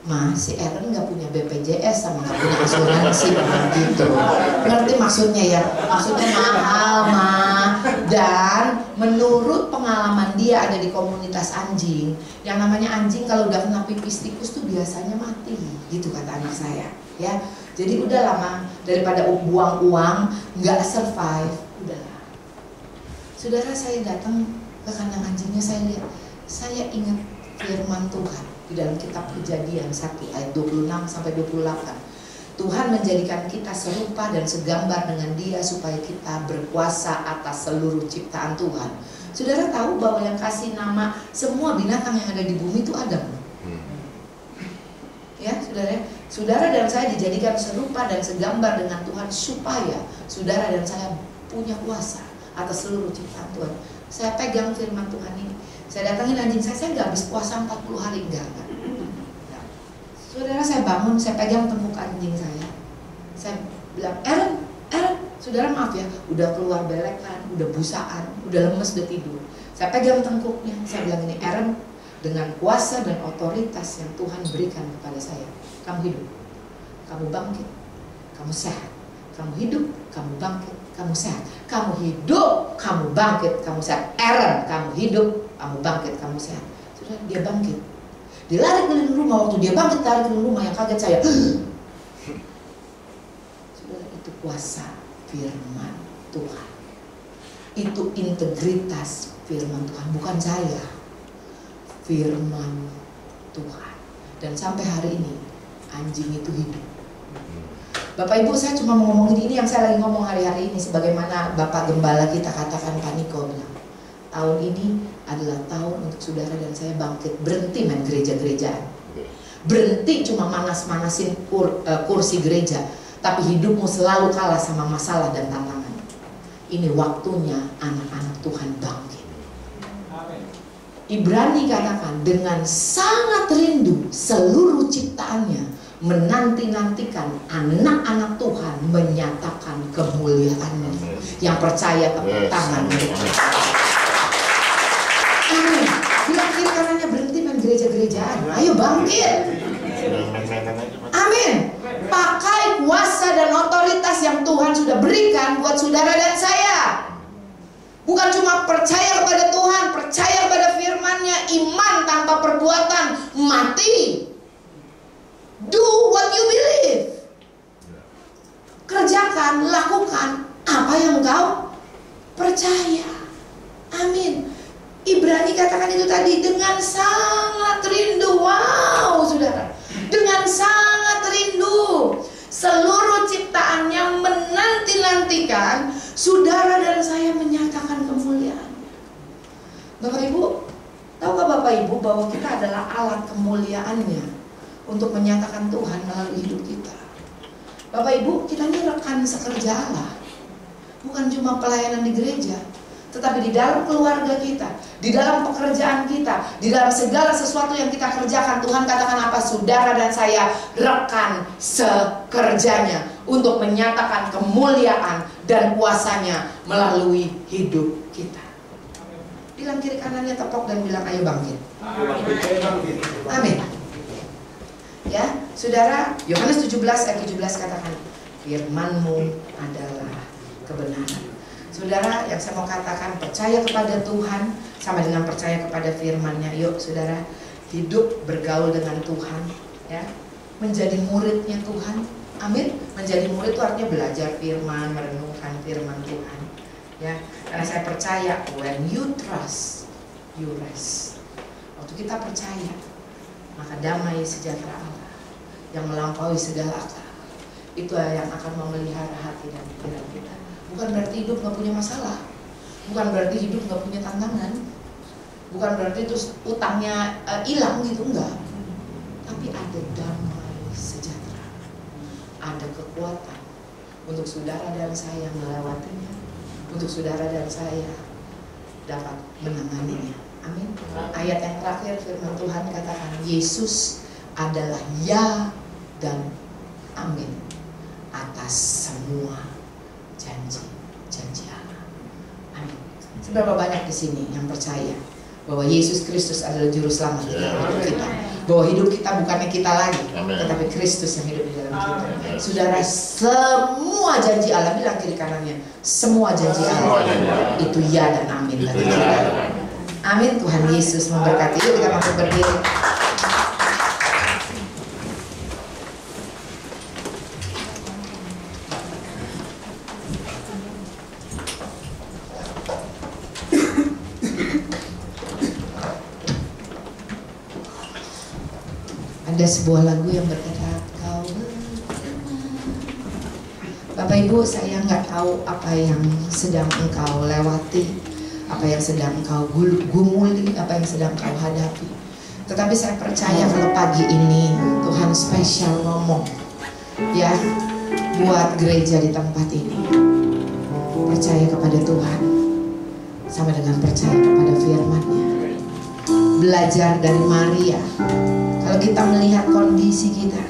Mas, si Aaron nggak punya BPJS sama nggak punya asuransi gitu. Ngerti maksudnya ya? Maksudnya mahal mah. Dan menurut pengalaman dia ada di komunitas anjing, yang namanya anjing kalau udah kena pipis tikus tuh biasanya mati, gitu kata anak saya. Ya, jadi udah lama daripada buang uang nggak survive, udahlah. Saudara, saya datang ke kandang anjingnya, saya lihat, saya ingat firman Tuhan di dalam kitab Kejadian 1 ayat 26 sampai 28. Tuhan menjadikan kita serupa dan segambar dengan Dia supaya kita berkuasa atas seluruh ciptaan Tuhan. Saudara tahu bahwa yang kasih nama semua binatang yang ada di bumi itu Adam. Ya, saudara dan saya dijadikan serupa dan segambar dengan Tuhan supaya saudara dan saya punya kuasa atas seluruh ciptaan Tuhan. Saya pegang firman Tuhan ini. Saya datangin anjing saya nggak habis puasa 40 hari, enggak. Saudara, saya bangun, saya pegang tengkuk anjing saya. Saya bilang, Aaron, saudara maaf ya, udah keluar belekan, udah busaan, udah lemes, udah tidur. Saya pegang tengkuknya, saya bilang ini, Aaron, dengan kuasa dan otoritas yang Tuhan berikan kepada saya, kamu hidup, kamu bangkit, kamu sehat, kamu hidup, kamu bangkit, kamu sehat, kamu hidup, kamu bangkit, kamu sehat. Aaron, kamu hidup, kamu bangkit, kamu sehat. Saudara, dia bangkit. Dia lari keliling rumah, waktu dia bangkit lari keliling rumah, yang kaget saya. Saudara, itu kuasa firman Tuhan. Itu integritas firman Tuhan, bukan saya. Firman Tuhan. Dan sampai hari ini anjing itu hidup. Bapak Ibu, saya cuma mau ngomongin ini yang saya lagi ngomong hari-hari ini, sebagaimana Bapak Gembala kita katakan, Pak Niko bilang, tahun ini adalah tahun untuk saudara dan saya bangkit, berhenti main gereja-gerejaan, berhenti cuma manas-manasin kursi gereja, tapi hidupmu selalu kalah sama masalah dan tantangan. Ini waktunya anak-anak Tuhan bangkit. Ibrani katakan, dengan sangat rindu seluruh ciptaannya menanti-nantikan anak-anak Tuhan menyatakan kemuliaan-Nya. Yang percaya tepuk tangan untuk mereka. Amin. Bilang kiri kanannya berhenti main gereja-gerejaan. Ayo bangkit. Amin. Pakai kuasa dan otoritas yang Tuhan sudah berikan buat saudara dan saya. Bukan cuma percaya kepada Tuhan, percaya pada firman-Nya. Iman tanpa perbuatan mati. Do what you believe. Kerjakan, lakukan apa yang engkau percaya. Amin. Ibrani katakan itu tadi, dengan sangat rindu. Wow, saudara, dengan sangat rindu seluruh ciptaannya menanti-nantikan saudara dan saya menyatakan kemuliaan. Bapak Ibu, tahukah Bapak Ibu bahwa kita adalah alat kemuliaan-Nya untuk menyatakan Tuhan melalui hidup kita. Bapak Ibu, kita ini rekan sekerja Allah. Bukan cuma pelayanan di gereja, tetapi di dalam keluarga kita, di dalam pekerjaan kita, di dalam segala sesuatu yang kita kerjakan. Tuhan katakan apa? Saudara dan saya rekan sekerjanya. untuk menyatakan kemuliaan dan kuasanya melalui hidup kita. Bilang kiri kanannya, tepok dan bilang ayo bangkit. Amin. Ya, saudara, Yohanes 17 ayat 17 katakan, firman-Mu adalah kebenaran. Saudara, yang saya mau katakan, percaya kepada Tuhan sama dengan percaya kepada firman-Nya. Yuk saudara, hidup bergaul dengan Tuhan, ya, menjadi muridnya Tuhan. Amin. Menjadi murid itu artinya belajar firman, merenungkan firman Tuhan, ya. Karena saya percaya, when you trust, you rest. Waktu kita percaya, maka damai sejahtera Allah yang melampaui segala akal itu yang akan memelihara hati dan pikiran kita. Bukan berarti hidup nggak punya masalah, bukan berarti hidup nggak punya tantangan, bukan berarti terus utangnya hilang gitu, enggak. Tapi ada damai sejahtera, ada kekuatan untuk saudara dan saya melewatinya, untuk saudara dan saya dapat menanganinya. Amin. Ayat yang terakhir firman Tuhan katakan, Yesus adalah ya dan amin atas semua janji Allah. Amin. Seberapa banyak di sini yang percaya bahwa Yesus Kristus adalah juru selamat di dalam hidup kita, bahwa hidup kita bukannya kita lagi, tetapi Kristus yang hidup di dalam kita. Saudara, semua janji Allah, bilang kiri kanannya, semua janji Allah itu ya dan amin bagi kita. Amin. Tuhan Yesus memberkati. Yuk kita masuk berdiri. Ada sebuah lagu yang berkata, kau berfirman. Bapak Ibu, saya nggak tahu apa yang sedang engkau lewati, apa yang sedang engkau gumuli, apa yang sedang engkau hadapi. Tetapi saya percaya kalau pagi ini Tuhan spesial ngomong, ya, buat gereja di tempat ini. Percaya kepada Tuhan sama dengan percaya kepada firman-Nya. Belajar dari Maria. Kalau kita melihat kondisi kita,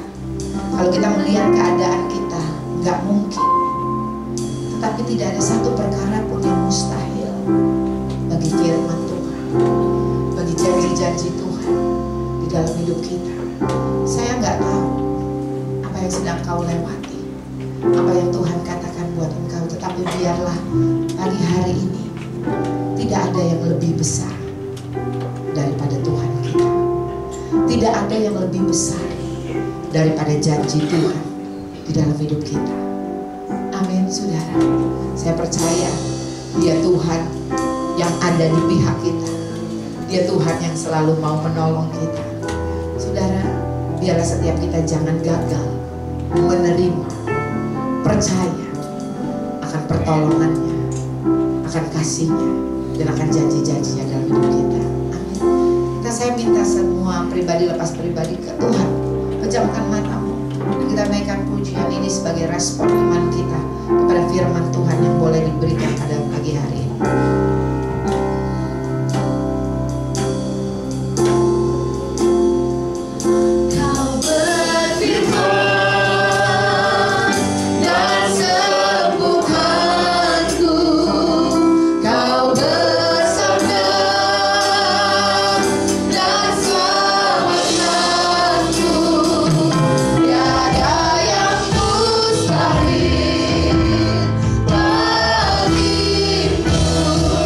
kalau kita melihat keadaan kita, nggak mungkin. Tetapi tidak ada satu perkara pun yang mustahil bagi firman Tuhan, bagi janji-janji Tuhan di dalam hidup kita. Saya nggak tahu apa yang sedang kau lewati, apa yang Tuhan katakan buat engkau. Tetapi biarlah pagi hari ini tidak ada yang lebih besar daripada Tuhan kita. Tidak ada yang lebih besar daripada janji Tuhan di dalam hidup kita. Amin, saudara. Saya percaya Dia Tuhan yang ada di pihak kita. Dia Tuhan yang selalu mau menolong kita. Saudara, biarlah setiap kita jangan gagal menerima, percaya akan pertolongannya, akan kasihnya, dan akan janji-janjinya dalam hidup kita. Saya minta semua pribadi lepas pribadi ke Tuhan, pejamkan matamu dan kita naikkan pujian ini sebagai respon iman kita kepada firman Tuhan yang boleh diberikan pada pagi hari ini. Bagimu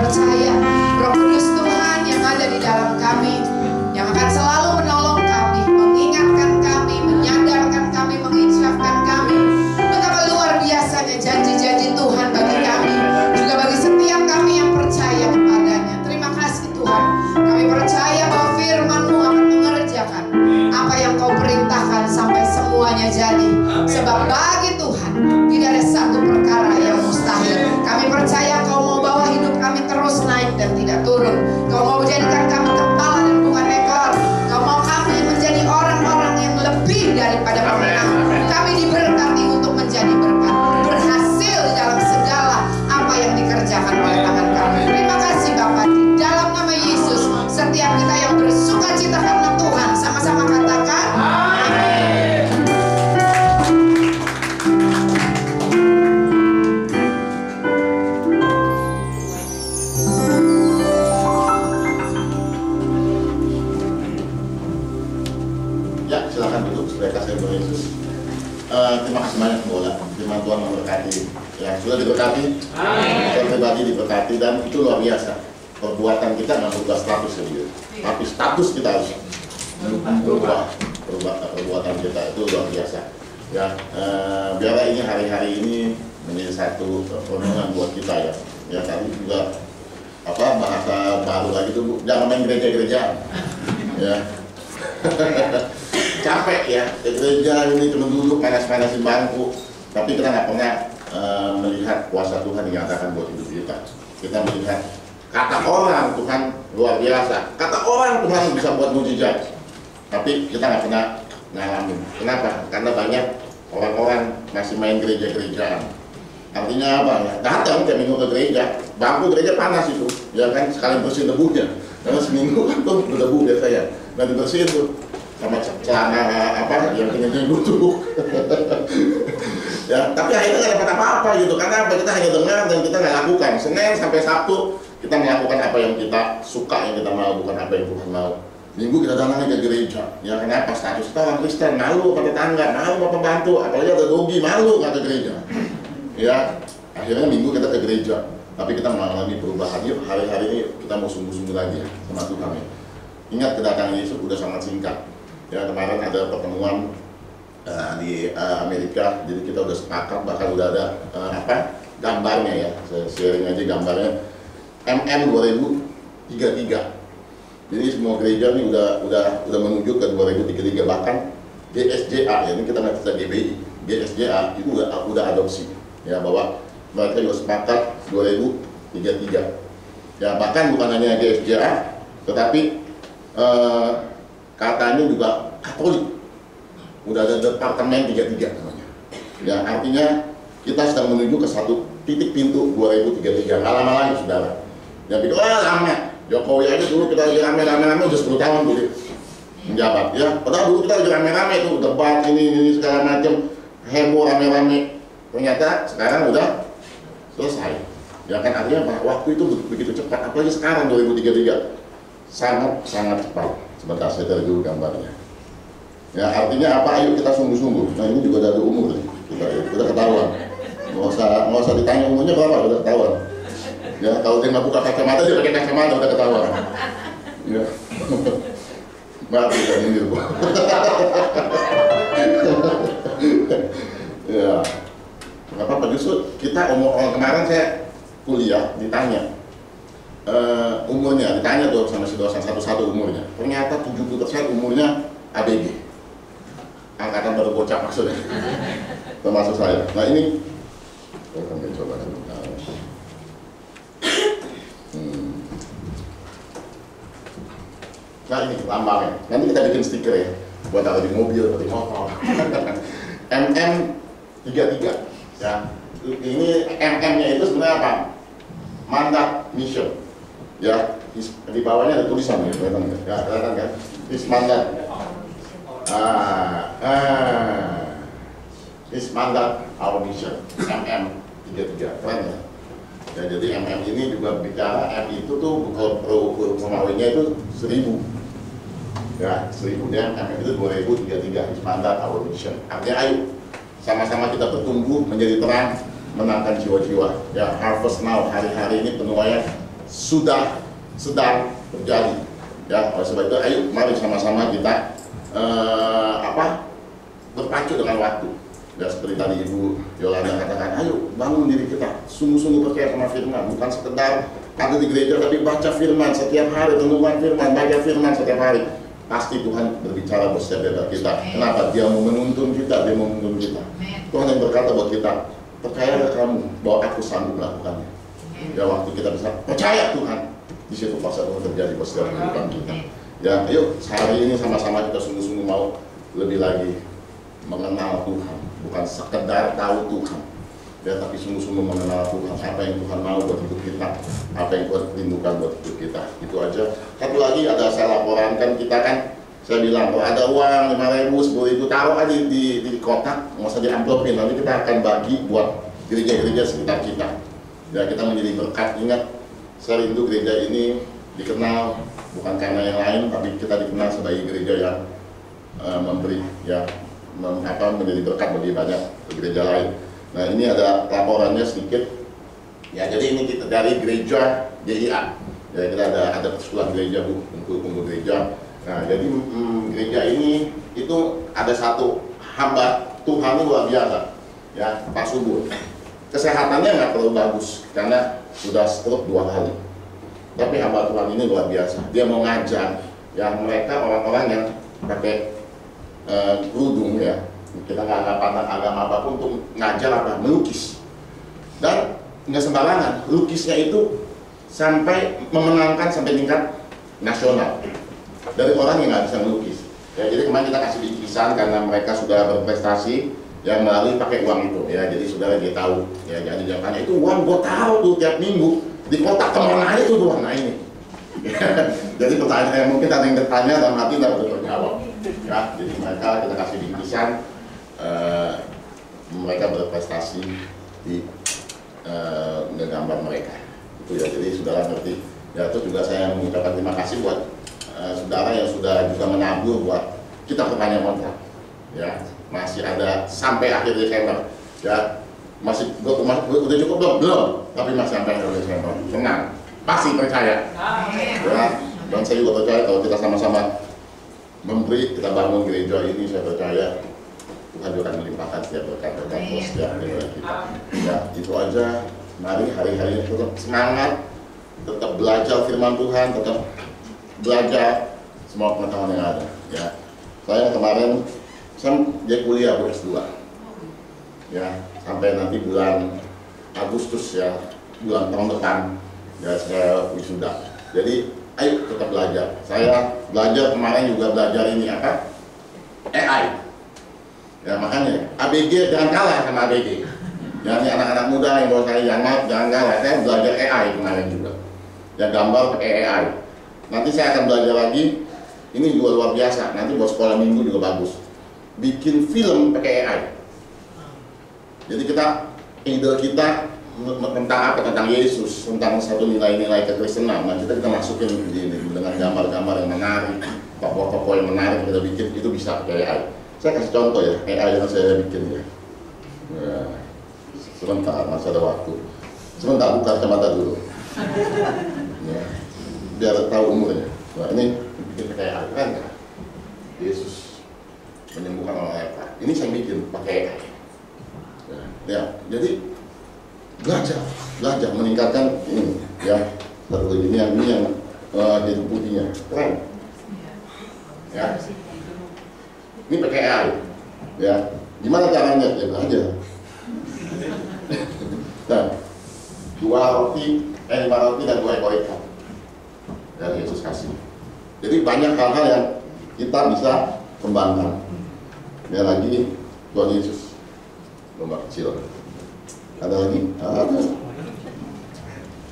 percaya Roh Kudus Tuhan yang ada di dalam kami, yang akan selalu menolong kami, mengingatkan kami, menyadarkan kami, menginsyafkan kami betapa luar biasanya janji-janji Tuhan bagi kami, juga bagi setiap kami yang percaya kepadanya. Terima kasih Tuhan, kami percaya bahwa firman-Mu akan mengerjakan apa yang Kau perintahkan sampai semuanya jadi. Sebab bagi Tuhan tidak ada satu perkara yang mustahil. Kami percaya Kau mau bawa hidup kami terus naik dan tidak turun. Kau mau menjadikan kami kepala dan bukan ekor. Kau mau kami menjadi orang-orang yang lebih daripada pemenang. Kami diberkati untuk menjadi berkat, berhasil di dalam segala apa yang dikerjakan oleh tangan kami. Terima kasih Bapa, di dalam nama Yesus. Setiap kita yang bersuka cita karena Tuhan, sama-sama katakan amin. Ya, silakan duduk, supaya kasih Yesus. Terima kasih banyak Bola. Firman Tuhan memberkati. Ya, sudah diberkati. Saya pribadi diberkati dan itu luar biasa. Perbuatan kita nggak berubah status ya, tapi status kita harus berubah. Perbuatan kita itu luar biasa. Ya, biarlah ini hari-hari ini menjadi satu renungan buat kita ya. Ya, tadi juga bahasa baru lagi itu jangan main gereja-gerejaan. Ya. Capek ya, ke gereja ini cuma duduk panas-panasin bangku, tapi kita nggak pernah melihat kuasa Tuhan dinyatakan buat hidup kita. Kita melihat kata orang Tuhan luar biasa, kata orang Tuhan bisa buat mujizat, tapi kita nggak pernah ngalamin. Kenapa? Karena banyak orang-orang masih main gereja-gerejaan. Artinya apa ya? Datang tiap minggu ke gereja, bangku gereja panas itu, ya kan, sekali bersihin debunya, karena seminggu kan tuh berdebu biasanya, nggak dibersihin tuh. Sama celana yang tingginya duduk. Ya, tapi akhirnya nggak dapat apa-apa gitu. Karena apa? Kita hanya dengar dan kita nggak lakukan. Senin sampai Sabtu kita melakukan apa yang kita suka, yang kita mau, bukan apa yang Tuhan mau. Minggu kita datang ke gereja. Ya kenapa? Status kita orang Kristen, malu sama tetangga, malu sama pembantu, apalagi ada dogi, malu nggak ke gereja. Ya, akhirnya Minggu kita ke gereja. Tapi kita mengalami perubahan. Yuk, hari-hari ini kita mau sungguh-sungguh lagi ya sama Tuhan. Ingat kedatangan Yesus udah sangat singkat. Ya, kemarin ada pertemuan di Amerika, jadi kita udah sepakat, bahkan udah ada gambarnya ya, saya sharing aja gambarnya MM 2033. Jadi semua gereja ini udah menuju ke 2033, bahkan GSJA ya, ini kita nggak bisa GBI, GSJA itu udah adopsi ya, bahwa mereka juga sepakat 2033 ya, bahkan bukan hanya GSJA tetapi katanya juga Katolik udah ada departemen 33 namanya ya, artinya kita sedang menuju ke satu titik pintu 2033, nggak lama lagi saudara ya. Gitu lama, Jokowi aja dulu kita lagi rame-rame udah 10 tahun dulu menjabat ya, padahal dulu kita lagi rame-rame tuh debat ini segala macam, heboh rame-rame, ternyata sekarang udah selesai ya kan. Artinya waktu itu begitu cepat, apalagi sekarang 2033 sangat cepat. Sebentar saya cari dulu gambarnya. Ya, artinya apa? Ayo kita sungguh-sungguh. Nah, ini juga ada umur nih. Kita ketahuan. Nggak usah ditanya umurnya berapa, udah ketahuan. Ya, kalau dia nggak buka kacamata, dia pakai kacamata, udah ketahuan. Ya. Maaf, kita nyindir, Bu. Ya. Nggak apa-apa, justru kita kemarin saya kuliah ditanya. Umurnya, ditanya tuh sama si dosen satu-satu umurnya, ternyata 70% umurnya ABG, angkatan baru bocah maksudnya, termasuk saya. Nah ini, kami coba sebentar. Nah ini lambangnya, nanti kita bikin stiker ya, buat taruh di mobil, di motor. MM33 ya, ini MM-nya itu sebenarnya apa? Mandat mission. Ya, di bawahnya ada tulisan ya, kelihatan kan? This mandat, this mandat our mission, MM33, keren ya. Ya, jadi MM ini juga bicara, M itu tuh kalau pemawainya itu 1000. Ya, 1000 ya, MM itu 2033, this mandat our mission. Artinya ayo, sama-sama kita bertumbuh menjadi terang, menangkan jiwa-jiwa. Ya, harvest now, hari-hari ini penuaian sudah sedang terjadi. Ya, oleh sebab itu, ayo mari sama-sama kita berpacu dengan waktu. Ya, seperti tadi Ibu Yolanda katakan, ayo bangun diri kita, sungguh-sungguh percaya sama firman, bukan sekedar ada di gereja, tapi baca firman setiap hari, renungan firman, baca firman setiap hari. Pasti Tuhan berbicara bersama kita. Kenapa? Dia mau menuntun kita, dia mau menuntun kita. Tuhan yang berkata buat kita, percayalah kamu bahwa aku sanggup melakukannya. Ya, waktu kita bisa percaya Tuhan, di situ pasti akan terjadi bersama kehidupan kita. Ya, ayo hari ini sama-sama kita sungguh-sungguh mau lebih lagi mengenal Tuhan, bukan sekedar tahu Tuhan, ya, tapi sungguh-sungguh mengenal Tuhan, apa yang Tuhan mau buat hidup kita, apa yang Tuhan rindukan buat hidup kita. Itu aja. Satu lagi ada saya laporan, kan kita kan, saya bilang kalau ada uang 5.000, 10.000, taruh aja di kotak, nggak usah diamplopin, nanti kita akan bagi buat gereja-gereja sekitar kita. Ya, kita menjadi berkat. Ingat, saya rindu gereja ini dikenal bukan karena yang lain, tapi kita dikenal sebagai gereja yang memberi, ya, menjadi berkat bagi banyak gereja lain. Nah, ini ada laporannya sedikit. Ya, jadi ini kita dari gereja GIA. Ya, kita ada persekutuan gereja, Bu, kumpul gereja. Nah, jadi gereja ini itu ada satu hamba Tuhan yang luar biasa, ya, Pak Subur. Kesehatannya nggak terlalu bagus karena sudah stroke 2 kali. Tapi hamba Tuhan ini luar biasa. Dia mau ngajar, ya, mereka orang-orang yang pakai kerudung, ya, kita nggak pandang agama apapun, untuk ngajar apa, melukis. Dan nggak sembarangan, lukisnya itu sampai memenangkan sampai tingkat nasional dari orang yang nggak bisa melukis. Ya, jadi kemarin kita kasih bingkisan karena mereka sudah berprestasi, ya, melalui pakai uang itu, ya. Jadi saudara dia tahu, ya, jadi jangan itu uang gua tahu tuh tiap minggu di kotak kemana itu tuh, nah ini. Jadi pertanyaan mungkin ada yang bertanya dan nanti tidak berjawab. Ya, jadi mereka kita kasih bingkisan, mereka berprestasi di gambar mereka. Itu, ya, jadi saudara ngerti. Ya, itu juga saya mengucapkan terima kasih buat saudara yang sudah juga menabur buat kita perpanjang kontrak. Ya, masih ada sampai akhir Desember. Ya, masih udah cukup belum, tapi masih sampai akhir Desember. Tenang, pasti percaya. Ya, dan saya juga percaya kalau kita sama-sama memberi, kita bangun gereja ini, saya percaya Tuhan juga akan melimpahkan setiap berkat-berkat setiap gereja kita. Ya, itu aja. Mari hari-hari tetap semangat, tetap belajar firman Tuhan, tetap belajar semua pengetahuan yang ada. Ya, saya kemarin dia kuliah S2, ya, sampai nanti bulan Agustus, ya, bulan tahun depan, ya, saya wisuda. Jadi ayo tetap belajar. Saya belajar kemarin juga belajar ini apa? AI. Ya, makanya ABG jangan kalah sama ABG. Ya, ini anak-anak muda yang bawa saya jangan kalah. Saya belajar AI kemarin juga. Ya, gambar pakai AI. Nanti saya akan belajar lagi. Ini juga luar biasa. Nanti buat sekolah minggu juga bagus. Bikin film pakai AI. Jadi ide kita tentang apa? Tentang Yesus, tentang satu nilai-nilai kekristenan. Nah, kita masukin di ini dengan gambar-gambar yang menarik, tokoh-tokoh yang menarik kita bikin, itu bisa pakai AI. Saya kasih contoh, ya, AI yang saya bikin, ya. Nah, sebentar, masih ada waktu. Sebentar, buka kacamata dulu. Ya, biar tahu umurnya. Nah, ini bikin pakai AI, kan? Yesus menyembuhkan orang leper. Ini saya bikin pakai AI. Ya, jadi belajar meningkatkan ini, ya, satu ini yang hidup putihnya keren, ya. Ini pakai AI, ya. Gimana caranya? Ya, belajar. Nah, 5 roti dan 2 ekor ikan dari Yesus kasih. Jadi banyak hal-hal yang kita bisa kembangkan. Ya, lagi Tuhan Yesus lomba kecil. Ada lagi?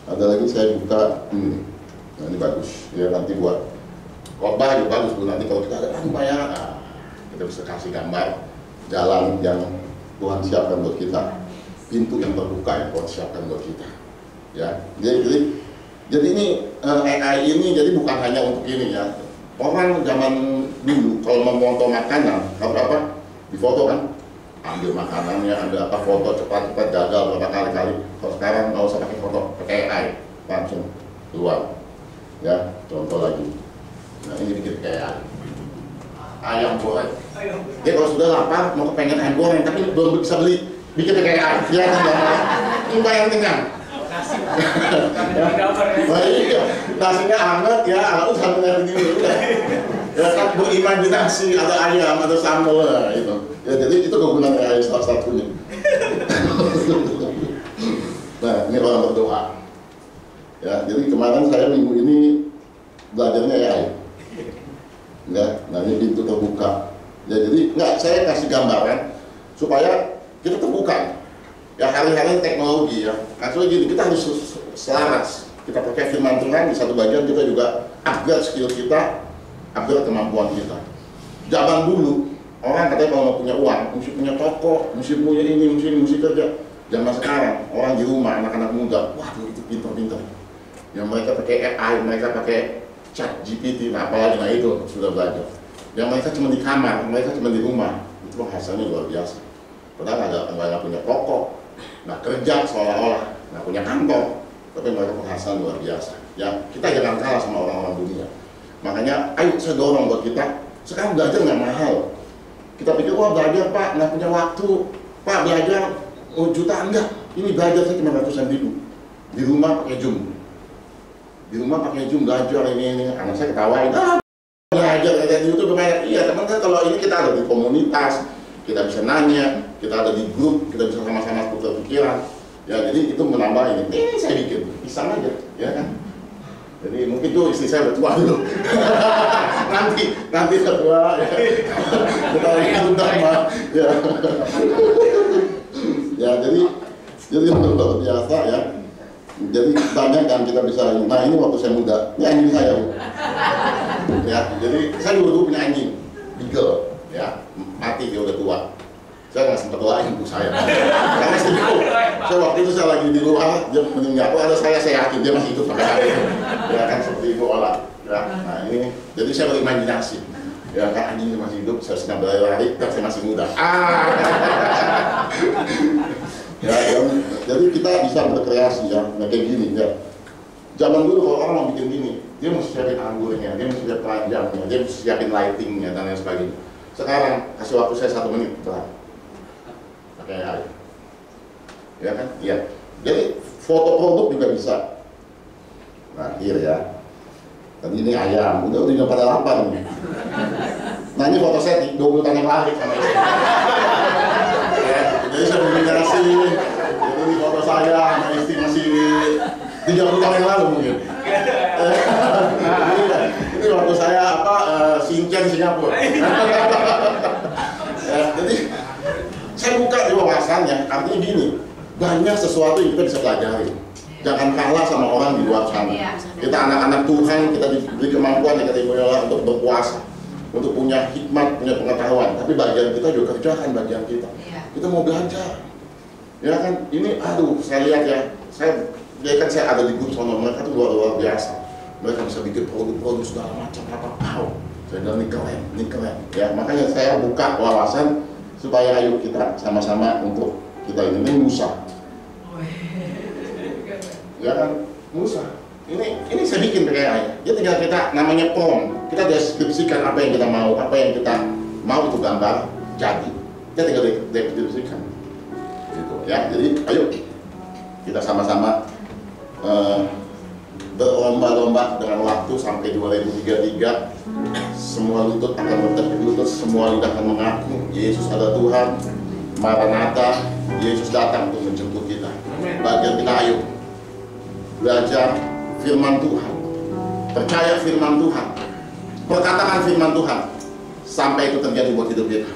Ada lagi, saya buka ini. Nah, ini bagus. Ya, nanti buat khotbah juga bagus, Bu. Nanti kalau kita ada bayangan, kita bisa kasih gambar jalan yang Tuhan siapkan buat kita, pintu yang terbuka yang Tuhan siapkan buat kita. Ya, jadi ini AI ini jadi bukan hanya untuk ini, ya. Orang zaman dulu kalau mau foto makanan, apa di foto kan, ambil makanannya, ambil apa, foto cepat-cepat, gagal berapa kali-kali. Kalau sekarang nggak usah pakai foto, pakai AI langsung keluar. Ya, contoh lagi. Nah, ini bikin kayak ayam goreng. Dia kalau sudah lapar mau kepengen ayam goreng tapi belum bisa beli, bikin kayak ayam. Kelihatan nggak? Coba yang kenyang. Wah iya, nasinya hangat ya, lalu sambil ngeliat gini udah. Ya kan berimajinasi ada ayam, ada sambal lah itu. Ya jadi itu kegunaan ayam salah satunya. Nah ini orang berdoa. Ya jadi kemarin saya minggu ini belajarnya AI. Ya, nah ini pintu terbuka. Ya jadi nggak saya kasih gambaran supaya kita terbuka. Ya hari-hari teknologi ya. Maksudnya gini, kita harus selaras. Kita pakai firman Tuhan, di satu bagian kita juga upgrade skill kita, upgrade kemampuan kita. Zaman dulu, orang katanya kalau mau punya uang, mesti punya toko, mesti punya ini, mesti kerja. Zaman sekarang, orang di rumah, anak-anak muda, waduh itu pintar-pintar. Yang mereka pakai AI, mereka pakai chat GPT, nah apalagi nah itu sudah belajar. Yang mereka cuma di kamar, mereka cuma di rumah, itu bahasanya luar biasa. Padahal nggak punya toko, nggak kerja seolah-olah, nggak punya kantor, tapi mereka penghasilan luar biasa. Ya kita jangan kalah sama orang-orang dunia. Makanya ayo saya dorong buat kita, sekarang belajar nggak mahal. Kita pikir wah belajar pak nggak punya waktu, pak belajar jutaan enggak. Ini belajar saya cuma ratusan ribu. Di rumah pakai Zoom, di rumah pakai Zoom belajar ini. Anak saya ketawain, belajar kayak di YouTube banyak. Iya teman-teman, kalau ini kita ada di komunitas, kita bisa nanya, kita ada di grup, kita bisa sama-sama tukar pikiran. Ya jadi itu menambah ini saya bikin, pisang aja, ya kan. Jadi mungkin tuh istri saya udah tua dulu. nanti setua ya. Kita lihat mah ya. Ya jadi luar biasa ya. Jadi banyak kan kita bisa. Nah ini waktu saya muda, ini anjing saya. Ya jadi saya dulu punya anjing, beagle, ya mati dia udah tua. Saya nggak sempat doain ibu saya, karena sedih. Saya waktu itu saya lagi di luar, dia meninggal. Oh ada saya yakin dia masih hidup sampai hari ini. Ya kan seperti itu olah. Ya, nah ini, jadi saya berimajinasi. Ya kan anjing masih hidup, saya sedang berlari, dan saya masih muda. Ya, jadi kita bisa berkreasi ya, kayak gini ya. Zaman dulu kalau orang mau bikin gini, dia mesti siapin anggurnya, dia mesti siapin keranjangnya, dia mesti siapin lightingnya dan lain sebagainya. Sekarang kasih waktu saya 1 menit, terang. Pakai AI, ya kan? Iya. Jadi foto produk juga bisa. Nah, here ya. Tadi ini ayam, udah pada lapar nih. Nah ini foto saya 20 tahun yang lalu sama istri. Ya, jadi saya berkomunikasi. Jadi ini foto saya sama istri masih 30 tahun yang lalu mungkin. Ini waktu saya Shinchan Singapura. Ya, jadi saya buka di wawasannya, artinya gini, banyak sesuatu yang kita bisa pelajari. Jangan kalah sama orang di luar sana. Kita anak-anak Tuhan, kita diberi kemampuan yang kita untuk berpuasa, untuk punya hikmat, punya pengetahuan. Tapi bagian kita juga kerjakan bagian kita. Kita mau belajar, ya kan? Ini aduh, saya lihat ya, saya ada di grup sono, mereka tuh luar biasa. Mereka bisa bikin produk-produk segala macam apa. Saya bilang ini keren. Ya makanya saya buka wawasan supaya ayo kita sama-sama untuk kita ini Musa. Ya kan, Musa. Ini saya bikin pakai AI. Dia tinggal kita namanya prompt. Kita deskripsikan apa yang kita mau, itu gambar jadi. Kita tinggal deskripsikan. Gitu ya. Jadi ayo kita sama-sama berlomba-lomba dengan waktu sampai 2033. Semua lutut akan bertekuk lutut, semua lidah akan mengaku Yesus adalah Tuhan. Maranatha, Yesus datang untuk menjemput kita. Bagian kita ayo belajar firman Tuhan, percaya firman Tuhan, perkataan firman Tuhan sampai itu terjadi buat hidup kita.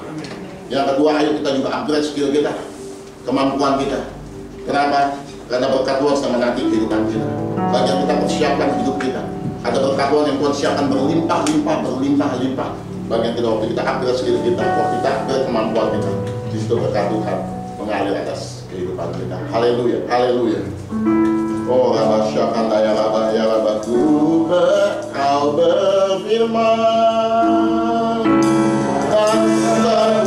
Yang kedua, ayo kita juga upgrade skill kita, kemampuan kita. Kenapa? Karena berkat Tuhan sama nanti kehidupan kita. Bagian kita persiapkan hidup kita. Ada berkat Tuhan yang Tuhan siapkan berlimpah. Bagian kita waktu kita upgrade skill kita, waktu kita upgrade kemampuan kita, di situ berkat Tuhan mengalir atas kehidupan kita. Haleluya, haleluya. Oh Rabasya ya Rabatu, kau berfirman dan Tuhan.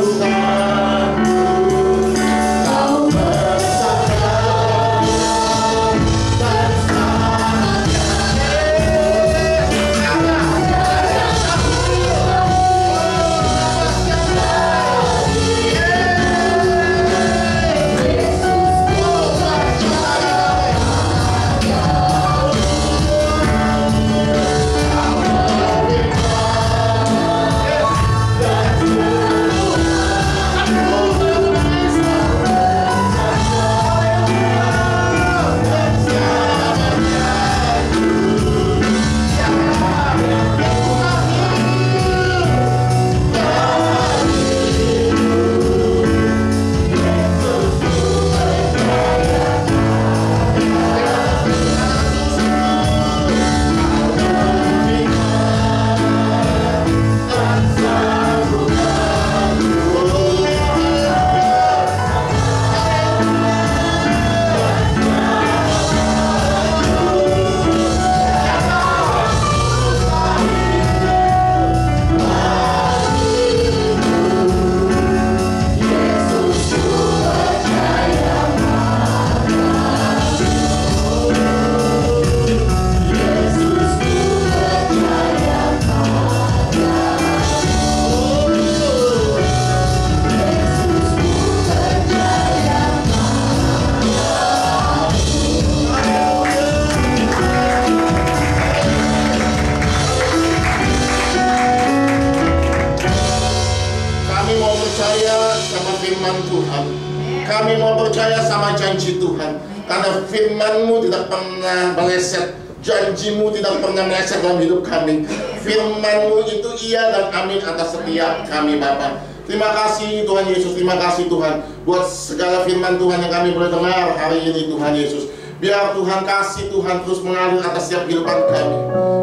Kami mau percaya sama janji Tuhan, karena firman-Mu tidak pernah meleset, janji-Mu tidak pernah meleset dalam hidup kami. Firman-Mu itu iya dan amin atas setiap kami Bapa. Terima kasih Tuhan Yesus, terima kasih Tuhan buat segala firman Tuhan yang kami boleh dengar hari ini Tuhan Yesus. Biar Tuhan kasih Tuhan terus mengalir atas setiap kehidupan kami.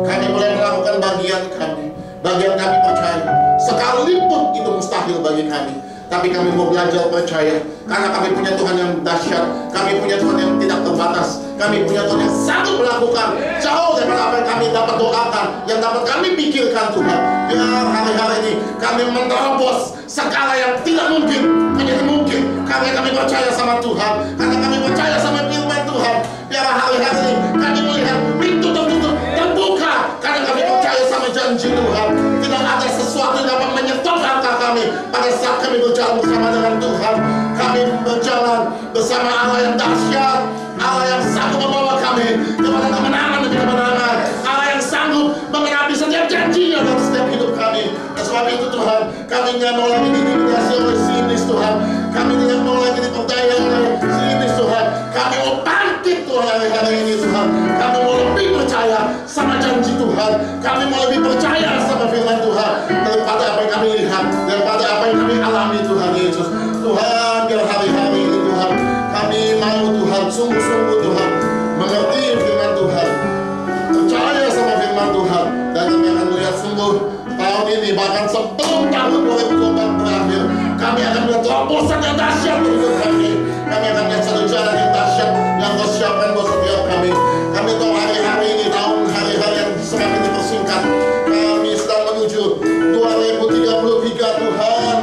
Kami boleh melakukan bagian kami. Bagian kami percaya, sekalipun itu mustahil bagi kami, tapi kami mau belajar percaya, karena kami punya Tuhan yang dahsyat, kami punya Tuhan yang tidak terbatas, kami punya Tuhan yang sanggup melakukan jauh daripada apa yang kami dapat doakan, yang dapat kami pikirkan Tuhan. Biar hari-hari ini kami menerobos segala yang tidak mungkin menjadi mungkin, karena kami percaya sama Tuhan, karena kami percaya sama firman Tuhan. Biar hari-hari ini kami melihat pintu tertutup terbuka, karena kami percaya sama janji Tuhan. Tidak ada sesuatu yang dapat menyetop langkah kami pada saat kami berjalan bersama dengan Tuhan. Kami berjalan bersama Allah yang dahsyat, Allah yang sanggup membawa kami kepada kemenangan demi kemenangan, Allah yang sanggup mengenapi setiap janjinya dalam setiap hidup kami. Dan sebab itu Tuhan, kami tidak mau lagi diintimidasi oleh si iblis Tuhan, kami tidak mau lagi diperdaya oleh si iblis Tuhan. Kami mau bangkit Tuhan hari-hari ini Tuhan. Kami mau lebih percaya sama janji Tuhan, kami mau lebih percaya sama firman Tuhan daripada apa yang kami lihat, daripada apa yang kami alami Tuhan Yesus. Tuhan, biar hari-hari ini Tuhan, kami mau Tuhan sungguh-sungguh Tuhan mengerti firman Tuhan, percaya sama firman Tuhan, dan kami akan melihat sungguh tahun ini, bahkan sebelum tahun 2024 berakhir, kami akan melihat terobosan yang dahsyat untuk hidup kami. Kami akan melihat satu jalan yang dahsyat yang Kau siapkan buat setiap kami. Kami tahu hari-hari ini tahun hari-hari yang semakin dipersingkat. Kami sedang menuju 2033 Tuhan.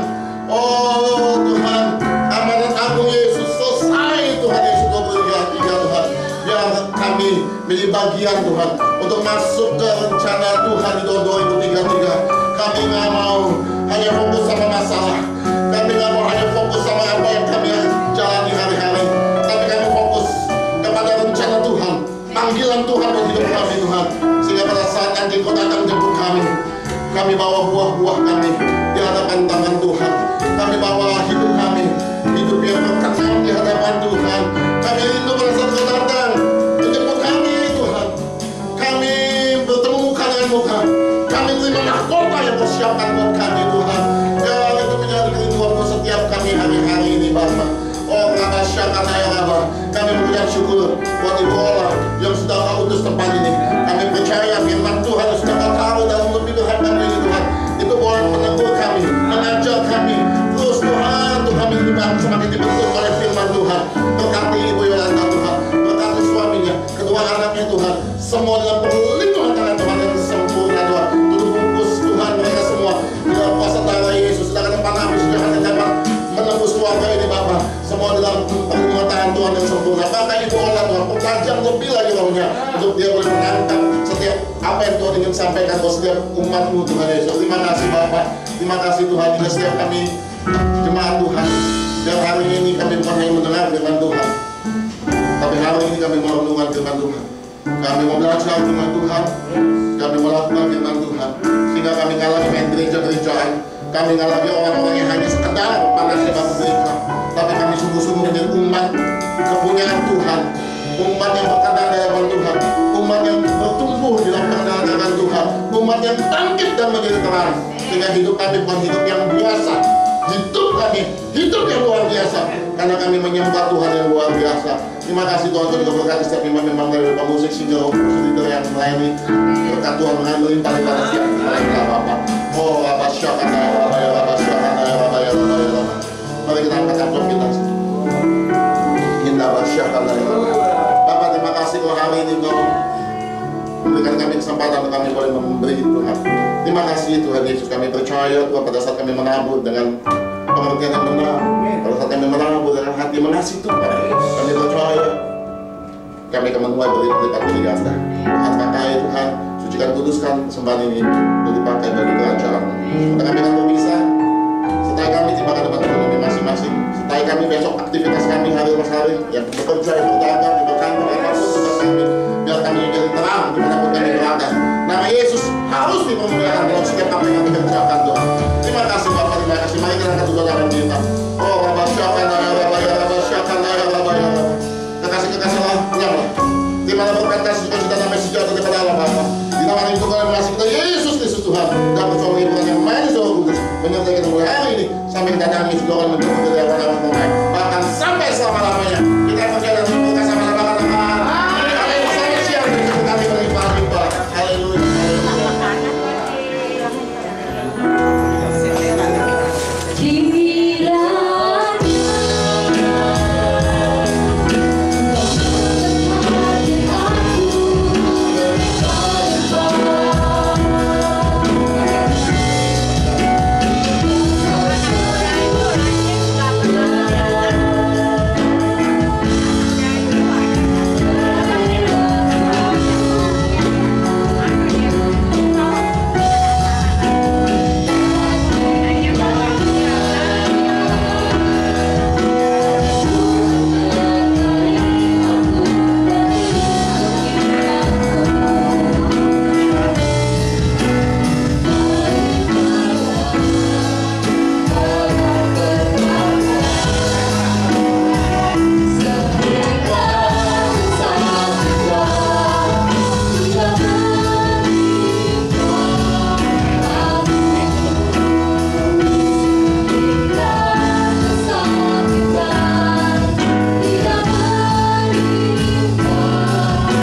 Oh Tuhan, amanat agung Yesus selesai Tuhan Yesus 2033 Tuhan. Biar kami menjadi bagian Tuhan untuk masuk ke rencana Tuhan di tahun 2033. Kami nggak mau hanya fokus sama masalah. Kami nggak mau hanya fokus sama apa yang kami jalani hari-hari, tapi kami fokus kepada rencana Tuhan, panggilan Tuhan untuk hidup kami Tuhan. Sehingga pada saat nanti Kau datang jemput kami bawa buah-buah kami di hadapan tangan Tuhan. Kami bawa hidup kami, hidup yang berkenan di hadapan Tuhan. Kami rindu pada saat Kau datang menjemput kami Tuhan. Kami bertemu muka dengan muka. Kami terima mahkota yang Kau siapkan buat kami Tuhan. Dan itu menjadi kerinduan setiap kami hari-hari ini Bapa. Oh Rabba Syakana ya Rabba, kami mengucap syukur buat Ibu Ola yang sudah Kau utus tempat ini. Kami percaya firman Tuhan yang sudah Kau taruh dalam lebih berhadapan ini Tuhan, itu boleh menegur kami, mengajar kami terus Tuhan, untuk kami semakin dibentuk oleh firman Tuhan. Berkati Ibu Yolanda Tuhan, berkati suaminya, kedua anaknya Tuhan, semua dalam perlindungan tangan Tuhan yang sempurna Tuhan. Tutup bungkus Tuhan mereka semua dalam kuasa darah Yesus, sedangkan tempat api sudah hanya dapat menembus keluarga ini Bapa, semua dalam perlindungan tangan Tuhan yang sempurna. Bahkan Ibu Ola Tuhan, pertajam lebih lagi rohnya untuk dia boleh menangkap setiap apa yang Tuhan ingin sampaikan buat setiap umat-Mu Tuhan Yesus. Terima kasih Bapa, terima kasih Tuhan juga setiap kami jemaat Tuhan. Dan hari ini kami bukan hanya mendengar firman Tuhan, tapi hari ini kami mau merenungkan firman Tuhan. Kami mau belajar firman Tuhan, kami mau lakukan firman Tuhan, sehingga kami nggak lagi main gereja-gerejaan, kami nggak lagi orang-orang yang hanya sekedar panas di bangku gereja, tapi kami sungguh-sungguh menjadi umat kepunyaan Tuhan, umat yang berkenan di hadapan Tuhan, umat yang bertumbuh di dalam kebenaran Tuhan, umat yang bangkit dan menjadi terang, sehingga hidup kami bukan hidup yang biasa, hidup kami hidup yang luar biasa, karena kami menyembah Tuhan yang luar biasa. Terima kasih Tuhan juga berkati setiap imam-imam dari pemusik sehingga leader yang melayani. Berkat Tuhan melimpah pada setiap mereka Bapa. Oh Rabba Syakana ya Rabba ya Rabba Syakana ya Rabba ya Rabba ya Rabba. Mari kita angkat amplop kita. Rabba Syakana ya Rabba. Bapa, terima kasih kalau hari ini Kau memberikan kami kesempatan untuk kami boleh memberi Tuhan. Terima kasih Tuhan Yesus, kami percaya Tuhan pada saat kami menabur dengan pengertian yang benar, pada saat kami menabur dengan hati mengasihi Tuhan, kami percaya kami akan menuai berlipat ganda. Tuhan pakai Tuhan, sucikan kuduskan persembahan ini untuk dipakai bagi kerajaan. Maka kami akan berpisah, setelah kami tiba ke tempat kami masing-masing, setelah kami besok aktivitas kami hari-hari yang bekerja, yang berdagang, yang berkantor, apapun tugas kami, biar kami menjadi terang dimanapun kami berada. Nama Yesus harus dipermuliakan dalam setiap apa yang kami kerjakan Tuhan. Terima kasih Bapak, terima kasih. Mari kita angkat kedua tangan kita.